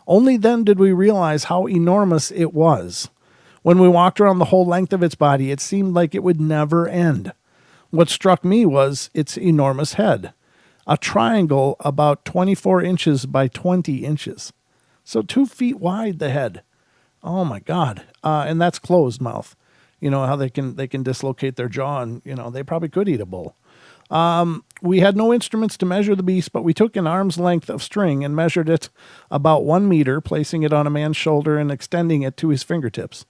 Only then did we realize how enormous it was. When we walked around the whole length of its body, it seemed like it would never end. What struck me was its enormous head, a triangle about 24 inches by 20 inches. So 2 feet wide, the head. Oh my God. And that's closed mouth. You know how they can dislocate their jaw, and they probably could eat a bull. We had no instruments to measure the beast, but we took an arm's length of string and measured it about 1 meter, placing it on a man's shoulder and extending it to his fingertips.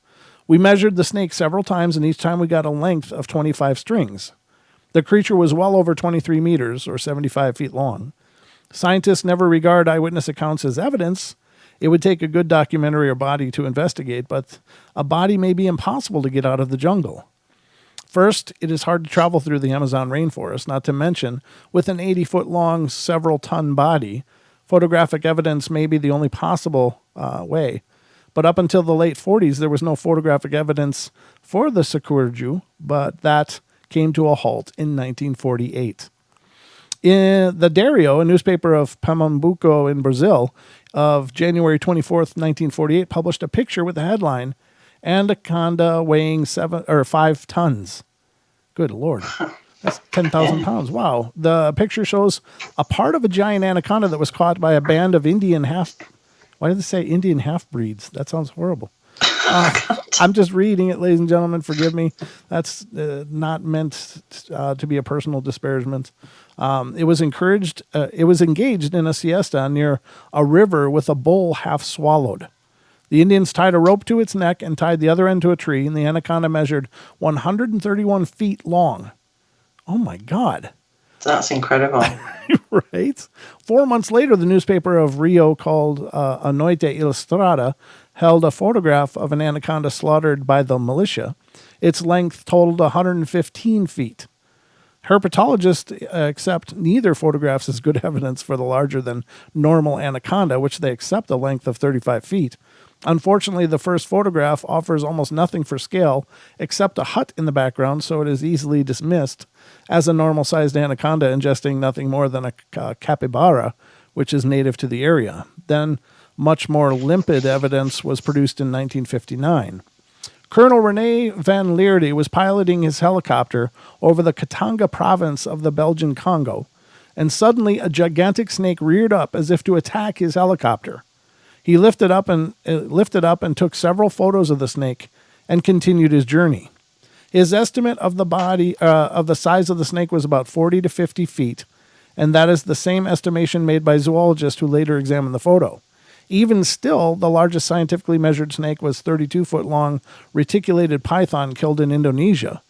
We measured the snake several times, and each time we got a length of 25 strings. The creature was well over 23 meters, or 75 feet long. Scientists never regard eyewitness accounts as evidence. It would take a good documentary or body to investigate, but a body may be impossible to get out of the jungle. First, it is hard to travel through the Amazon rainforest, not to mention, with an 80-foot-long, several-ton body, photographic evidence may be the only possible way. But up until the late 40s, there was no photographic evidence for the Sakuriju, but that came to a halt in 1948. In the Diário, a newspaper of Pernambuco in Brazil, of January 24th, 1948, published a picture with the headline, Anaconda weighing 5 tons. Good Lord. That's 10,000 pounds. Wow. The picture shows a part of a giant anaconda that was caught by a band of Indian half-breeds? That sounds horrible. I'm just reading it, ladies and gentlemen. Forgive me. That's not meant to be a personal disparagement. It was engaged in a siesta near a river with a bull half swallowed. The Indians tied a rope to its neck and tied the other end to a tree, and the anaconda measured 131 feet long. Oh, my God. That's incredible. Right? 4 months later, the newspaper of Rio called A Noite Ilustrada held a photograph of an anaconda slaughtered by the militia. Its length totaled 115 feet. Herpetologists accept neither photographs as good evidence for the larger than normal anaconda, which they accept a length of 35 feet. Unfortunately, the first photograph offers almost nothing for scale except a hut in the background, so it is easily dismissed as a normal-sized anaconda ingesting nothing more than a capybara, which is native to the area. Then, much more limpid evidence was produced in 1959. Colonel René van Leerde was piloting his helicopter over the Katanga province of the Belgian Congo, and suddenly a gigantic snake reared up as if to attack his helicopter. He lifted up and took several photos of the snake and continued his journey. His estimate of the size of the snake was about 40 to 50 feet, and that is the same estimation made by zoologists who later examined the photo. Even still, the largest scientifically measured snake was 32-foot-long reticulated python killed in Indonesia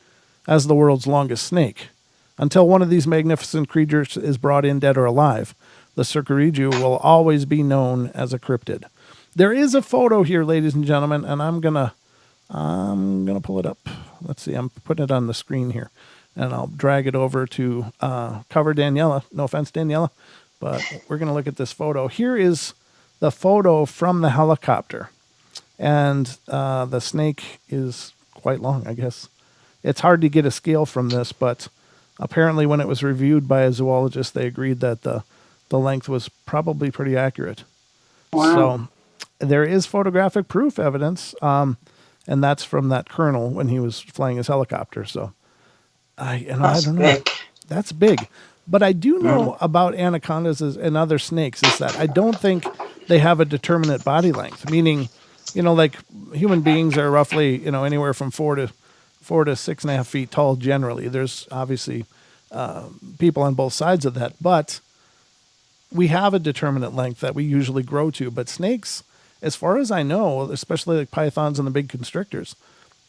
as the world's longest snake. Until one of these magnificent creatures is brought in dead or alive, the Circariju will always be known as a cryptid. There is a photo here, ladies and gentlemen, and I'm gonna pull it up. Let's see, I'm putting it on the screen here, and I'll drag it over to cover Daniela. No offense, Daniela, but we're gonna look at this photo. Here is the photo from the helicopter, and the snake is quite long, I guess. It's hard to get a scale from this, but apparently when it was reviewed by a zoologist, they agreed that the length was probably pretty accurate. Wow. So there is photographic proof evidence, and that's from that colonel when he was flying his helicopter. So I don't know. Big. That's big. But I do know about anacondas and other snakes is that I don't think they have a determinate body length, meaning, like human beings are roughly, anywhere from 4 to 6.5 feet tall generally. There's obviously people on both sides of that, but we have a determinate length that we usually grow to. But snakes, as far as I know, especially like pythons and the big constrictors,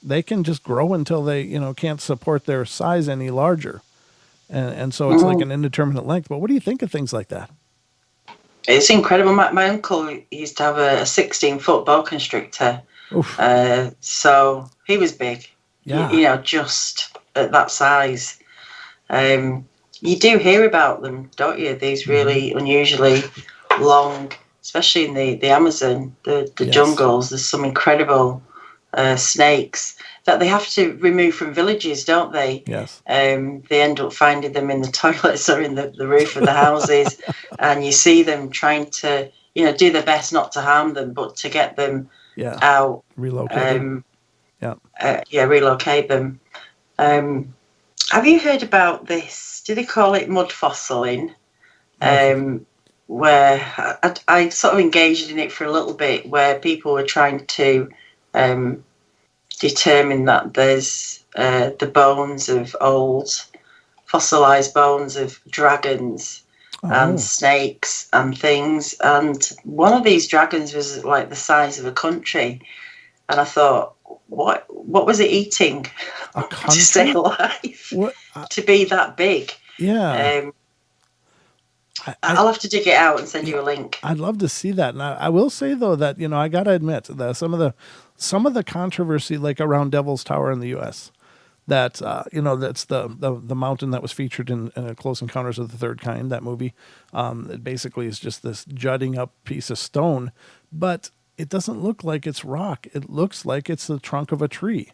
they can just grow until they, can't support their size any larger. And so it's like an indeterminate length. But what do you think of things like that? It's incredible. My uncle used to have a 16-foot boa constrictor. So he was big. Yeah. Just at that size. You do hear about them, don't you? These really unusually long, especially in the Amazon, the jungles. There's some incredible snakes that they have to remove from villages, don't they? Yes. They end up finding them in the toilets or in the roof of the houses, and you see them trying to, do their best not to harm them, but to get them out. Relocate them. Relocate them. Have you heard about this? Do they call it mud fossiling? Where I sort of engaged in it for a little bit, where people were trying to determine that there's the bones of old fossilized bones of dragons and snakes and things. And one of these dragons was like the size of a country. And I thought, what was it eating to stay alive? To be that big? Yeah. I'll have to dig it out and send you a link. I'd love to see that. And I will say though that I got to admit that some of the controversy, like around Devil's Tower in the U.S., that that's the mountain that was featured in Close Encounters of the Third Kind, that movie. It basically is just this jutting up piece of stone, but it doesn't look like it's rock. It looks like it's the trunk of a tree,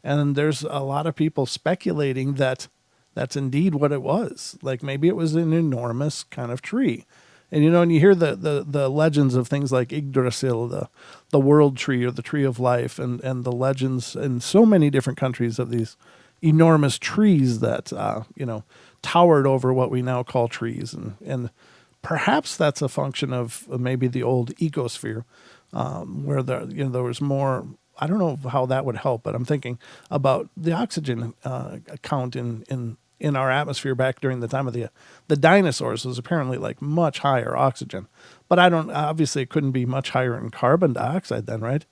and there's a lot of people speculating that that's indeed what it was. Like maybe it was an enormous kind of tree. And, and you hear the legends of things like Yggdrasil, the world tree or the tree of life, and the legends in so many different countries of these enormous trees that, towered over what we now call trees. And perhaps that's a function of maybe the old ecosphere, where there was more I don't know how that would help, but I'm thinking about the oxygen count in our atmosphere back during the time of the dinosaurs was apparently like much higher oxygen, but obviously it couldn't be much higher in carbon dioxide then, right?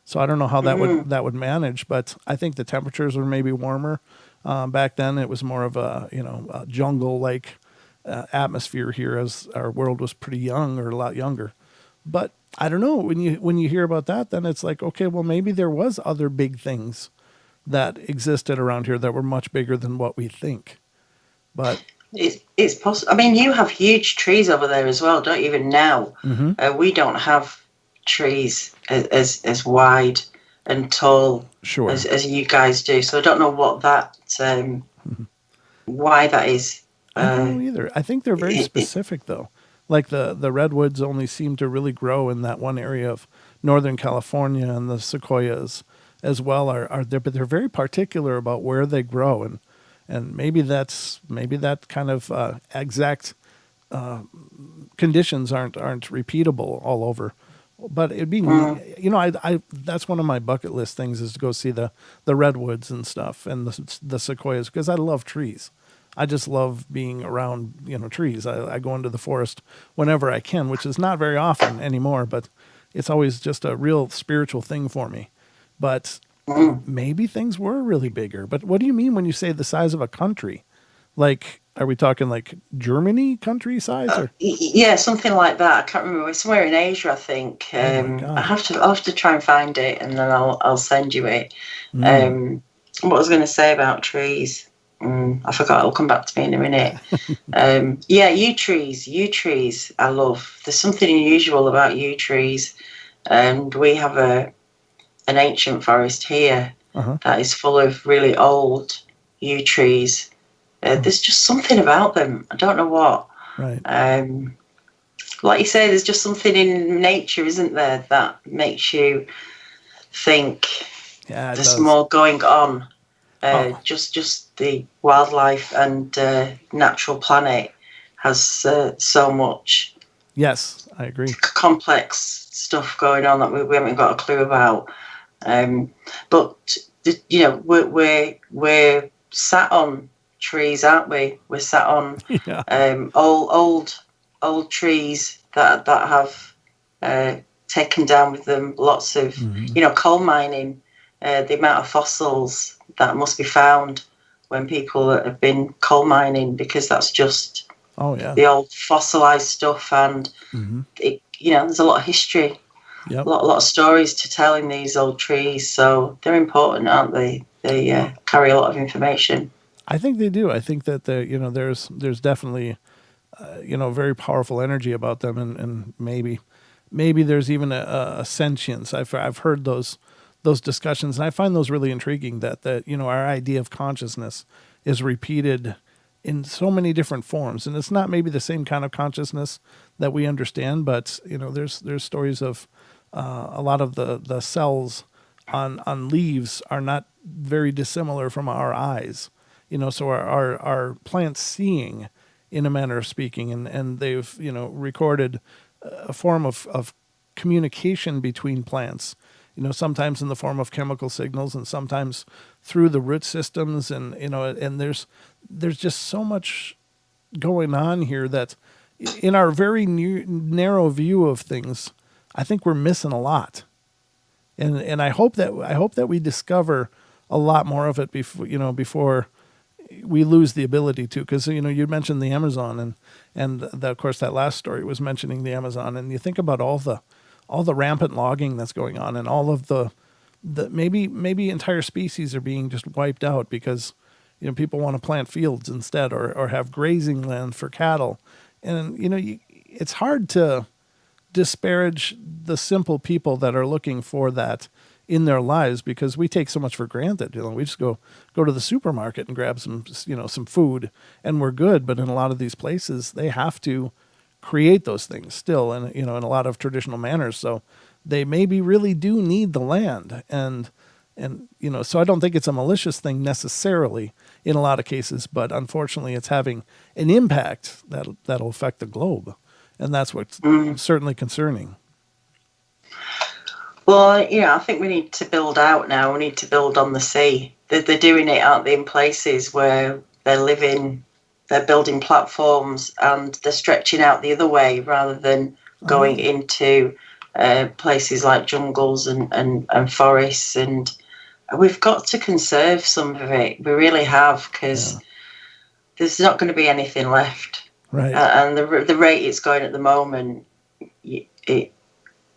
So I don't know how that would manage, but I think the temperatures were maybe warmer back then. It was more of a jungle like atmosphere here, as our world was pretty young, or a lot younger. But I don't know, when you hear about that, then it's like, okay, well, maybe there was other big things that existed around here that were much bigger than what we think. But it's possible. I mean, you have huge trees over there as well, don't you? Even now, we don't have trees as wide and tall as you guys do. So I don't know what that why that is. I don't know either. I think they're very specific, though. Like the redwoods only seem to really grow in that one area of Northern California, and the sequoias as well are there, but they're very particular about where they grow, and maybe that kind of exact conditions aren't repeatable all over. But it'd be, I that's one of my bucket list things, is to go see the redwoods and stuff, and the sequoias, because I love trees. I just love being around, trees. I go into the forest whenever I can, which is not very often anymore, but it's always just a real spiritual thing for me. But maybe things were really bigger. But what do you mean when you say the size of a country? Like, are we talking like Germany country size? Or? Yeah, something like that. I can't remember. Somewhere in Asia, I think. I'll have to try and find it, and then I'll send you it. What I was going to say about trees. I forgot. It'll come back to me in a minute. Yew trees. I love. There's something unusual about yew trees, and we have an ancient forest here that is full of really old yew trees. There's just something about them. I don't know what. Right. Like you say, there's just something in nature, isn't there, that makes you think there's more going on. Just the wildlife and natural planet has so much. Yes, I agree. Complex stuff going on that we haven't got a clue about. But we're sat on trees, aren't we? We're sat on old trees that have taken down with them lots of coal mining. The amount of fossils that must be found when people have been coal mining, because that's just the old fossilized stuff, and there's a lot of history, a lot of stories to tell in these old trees, so they're important, aren't they? They carry a lot of information. I think they do. I think that there's definitely very powerful energy about them, and maybe there's even a sentience. I've heard those discussions, and I find those really intriguing, that our idea of consciousness is repeated in so many different forms, and it's not maybe the same kind of consciousness that we understand, but there's stories of a lot of the cells on leaves are not very dissimilar from our eyes, so our plants seeing, in a manner of speaking, and they've recorded a form of communication between plants, sometimes in the form of chemical signals, and sometimes through the root systems, and and there's just so much going on here that, in our very narrow view of things, I think we're missing a lot, and I hope that we discover a lot more of it before we lose the ability to, because you mentioned the Amazon, and of course that last story was mentioning the Amazon, and you think about all the rampant logging that's going on, and all of the maybe entire species are being just wiped out because people want to plant fields instead, or have grazing land for cattle, and it's hard to disparage the simple people that are looking for that in their lives, because we take so much for granted. We just go to the supermarket and grab some food and we're good. But in a lot of these places, they have to create those things still, and in a lot of traditional manners. So they maybe really do need the land, and so I don't think it's a malicious thing necessarily in a lot of cases, but unfortunately, it's having an impact that'll affect the globe, and that's what's certainly concerning. Well, I think we need to build out now. We need to build on the sea. They're doing it, aren't they, in places where they're building platforms and they're stretching out the other way rather than going into places like jungles and forests. And we've got to conserve some of it. We really have, because there's not going to be anything left. Right. And the rate it's going at the moment,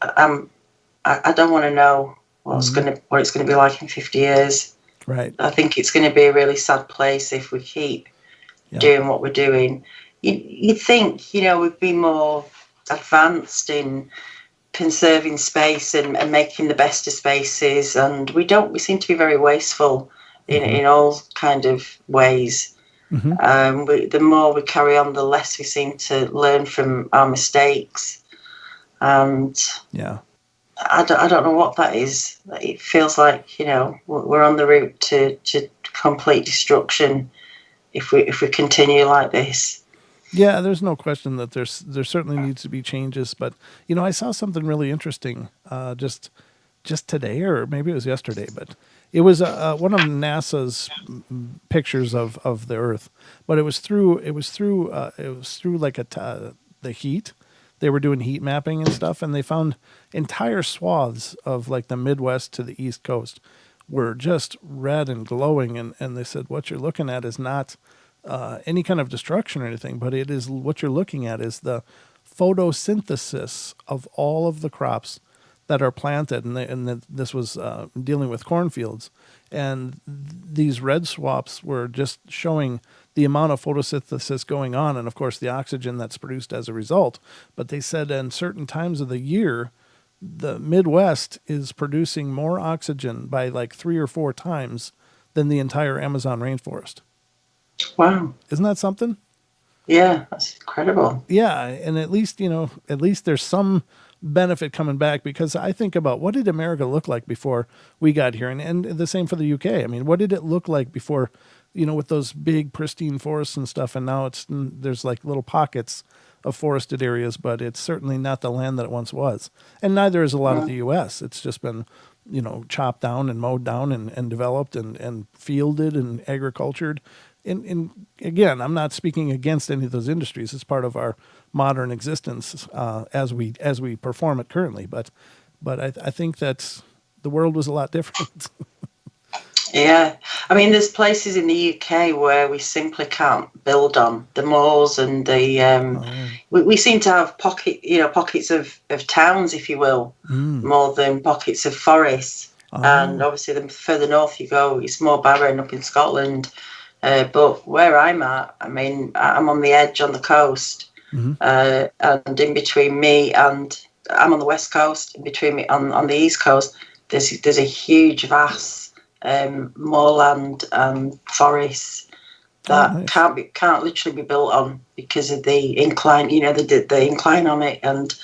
I don't want to know what it's going to be like in 50 years. Right. I think it's going to be a really sad place if we keep doing what we're doing. You'd think, we'd be more advanced in conserving space and making the best of spaces, and we don't. We seem to be very wasteful in all kind of ways. The more we carry on, the less we seem to learn from our mistakes. And I don't know what that is. It feels like, we're on the route to complete destruction if we continue like this. Yeah, there's no question that there certainly needs to be changes. But, I saw something really interesting just today, or maybe it was yesterday, but it was one of NASA's pictures of the Earth. But it was through like the heat. They were doing heat mapping and stuff, and they found entire swaths of like the Midwest to the East Coast were just red and glowing. And they said, what you're looking at is not any kind of destruction or anything, but it is what you're looking at is the photosynthesis of all of the crops that are planted. And this was dealing with cornfields. And these red swaths were just showing the amount of photosynthesis going on, and of course the oxygen that's produced as a result. But they said in certain times of the year, the Midwest is producing more oxygen by like 3 or 4 times than the entire Amazon rainforest. Wow. Isn't that something? Yeah, that's incredible. Yeah, and at least there's some benefit coming back, because I think about what did America look like before we got here, and the same for the UK. I mean, what did it look like before, with those big pristine forests and stuff, and now there's like little pockets of forested areas, but it's certainly not the land that it once was. And neither is a lot of the US. It's just been, chopped down and mowed down and developed and fielded and agricultured. And again, I'm not speaking against any of those industries. It's part of our modern existence as we perform it currently. But I think that the world was a lot different. Yeah, I mean, there's places in the UK where we simply can't build on the moors and the. We seem to have pockets of towns, if you will, more than pockets of forests. And obviously, the further north you go, it's more barren up in Scotland. But where I'm at, I mean, I'm on the edge on the coast, and in between me and I'm on the west coast. In between me on the east coast, there's a huge vast moorland and forests that can't literally be built on because of the incline. The incline on it and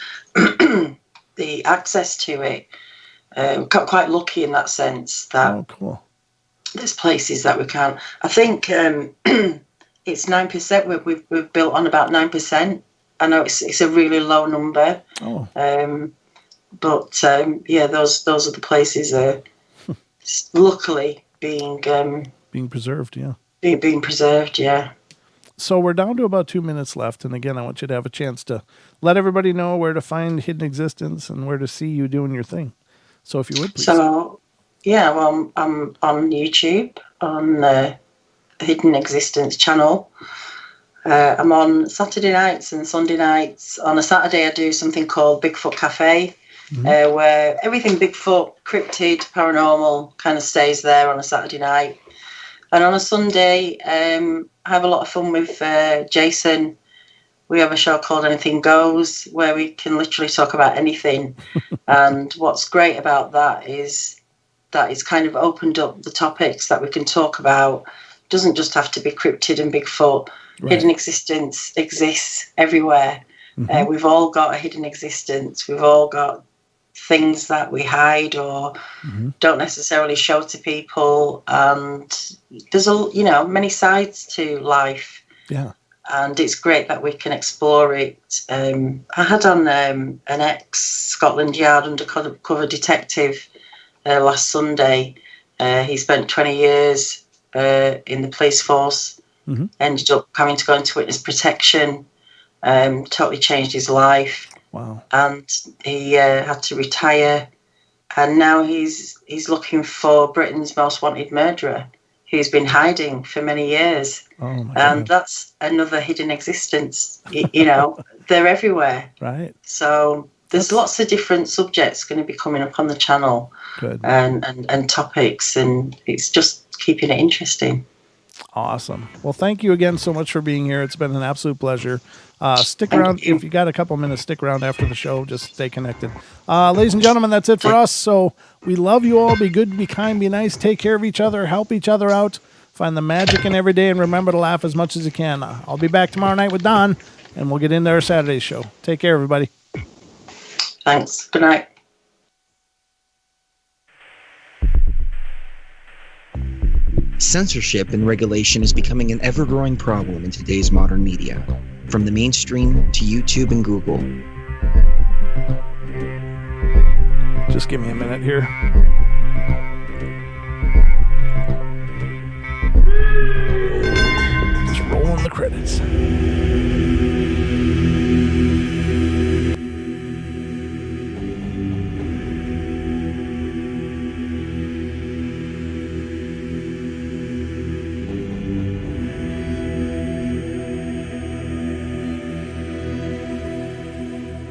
the access to it. Quite lucky in that sense that cool. There's places that we can't. I think it's 9%. We've built on about 9%. I know it's a really low number. But those are the places luckily being preserved. Yeah, being preserved. Yeah. So we're down to about 2 minutes left, and again, I want you to have a chance to let everybody know where to find Hidden Existence and where to see you doing your thing. So if you would, please. So. Yeah, well, I'm on YouTube on the Hidden Existence channel. I'm on Saturday nights and Sunday nights. On a Saturday, I do something called Bigfoot Cafe, where everything Bigfoot, cryptid, paranormal kind of stays there on a Saturday night. And on a Sunday, I have a lot of fun with Jason. We have a show called Anything Goes, where we can literally talk about anything. And what's great about that is that it's kind of opened up the topics that we can talk about. It doesn't just have to be cryptid and Bigfoot. Right. Hidden existence exists everywhere. We've all got a hidden existence. We've all got things that we hide or don't necessarily show to people. And there's many sides to life. Yeah. and it's great that we can explore it. I had on an ex-Scotland Yard undercover detective last Sunday. He spent 20 years in the police force, ended up having to go into witness protection, totally changed his life. Wow. And he had to retire, and now he's looking for Britain's most wanted murderer, who's been hiding for many years. Oh my and goodness. that's another hidden existence. You know, they're everywhere. Right. So there's lots of different subjects going to be coming up on the channel. Good. And topics, and it's just keeping it interesting. Awesome. Well, thank you again so much for being here. It's been an absolute pleasure. Stick around. If you got a couple minutes, stick around after the show. Just stay connected. Ladies and gentlemen, that's it for us. So we love you all. Be good, be kind, be nice. Take care of each other. Help each other out. Find the magic in every day, and remember to laugh as much as you can. I'll be back tomorrow night with Don, and we'll get into our Saturday show. Take care, everybody. Thanks. Good night. Censorship and regulation is becoming an ever-growing problem in today's modern media, from the mainstream to YouTube and Google. Just give me a minute here. Just rolling the credits.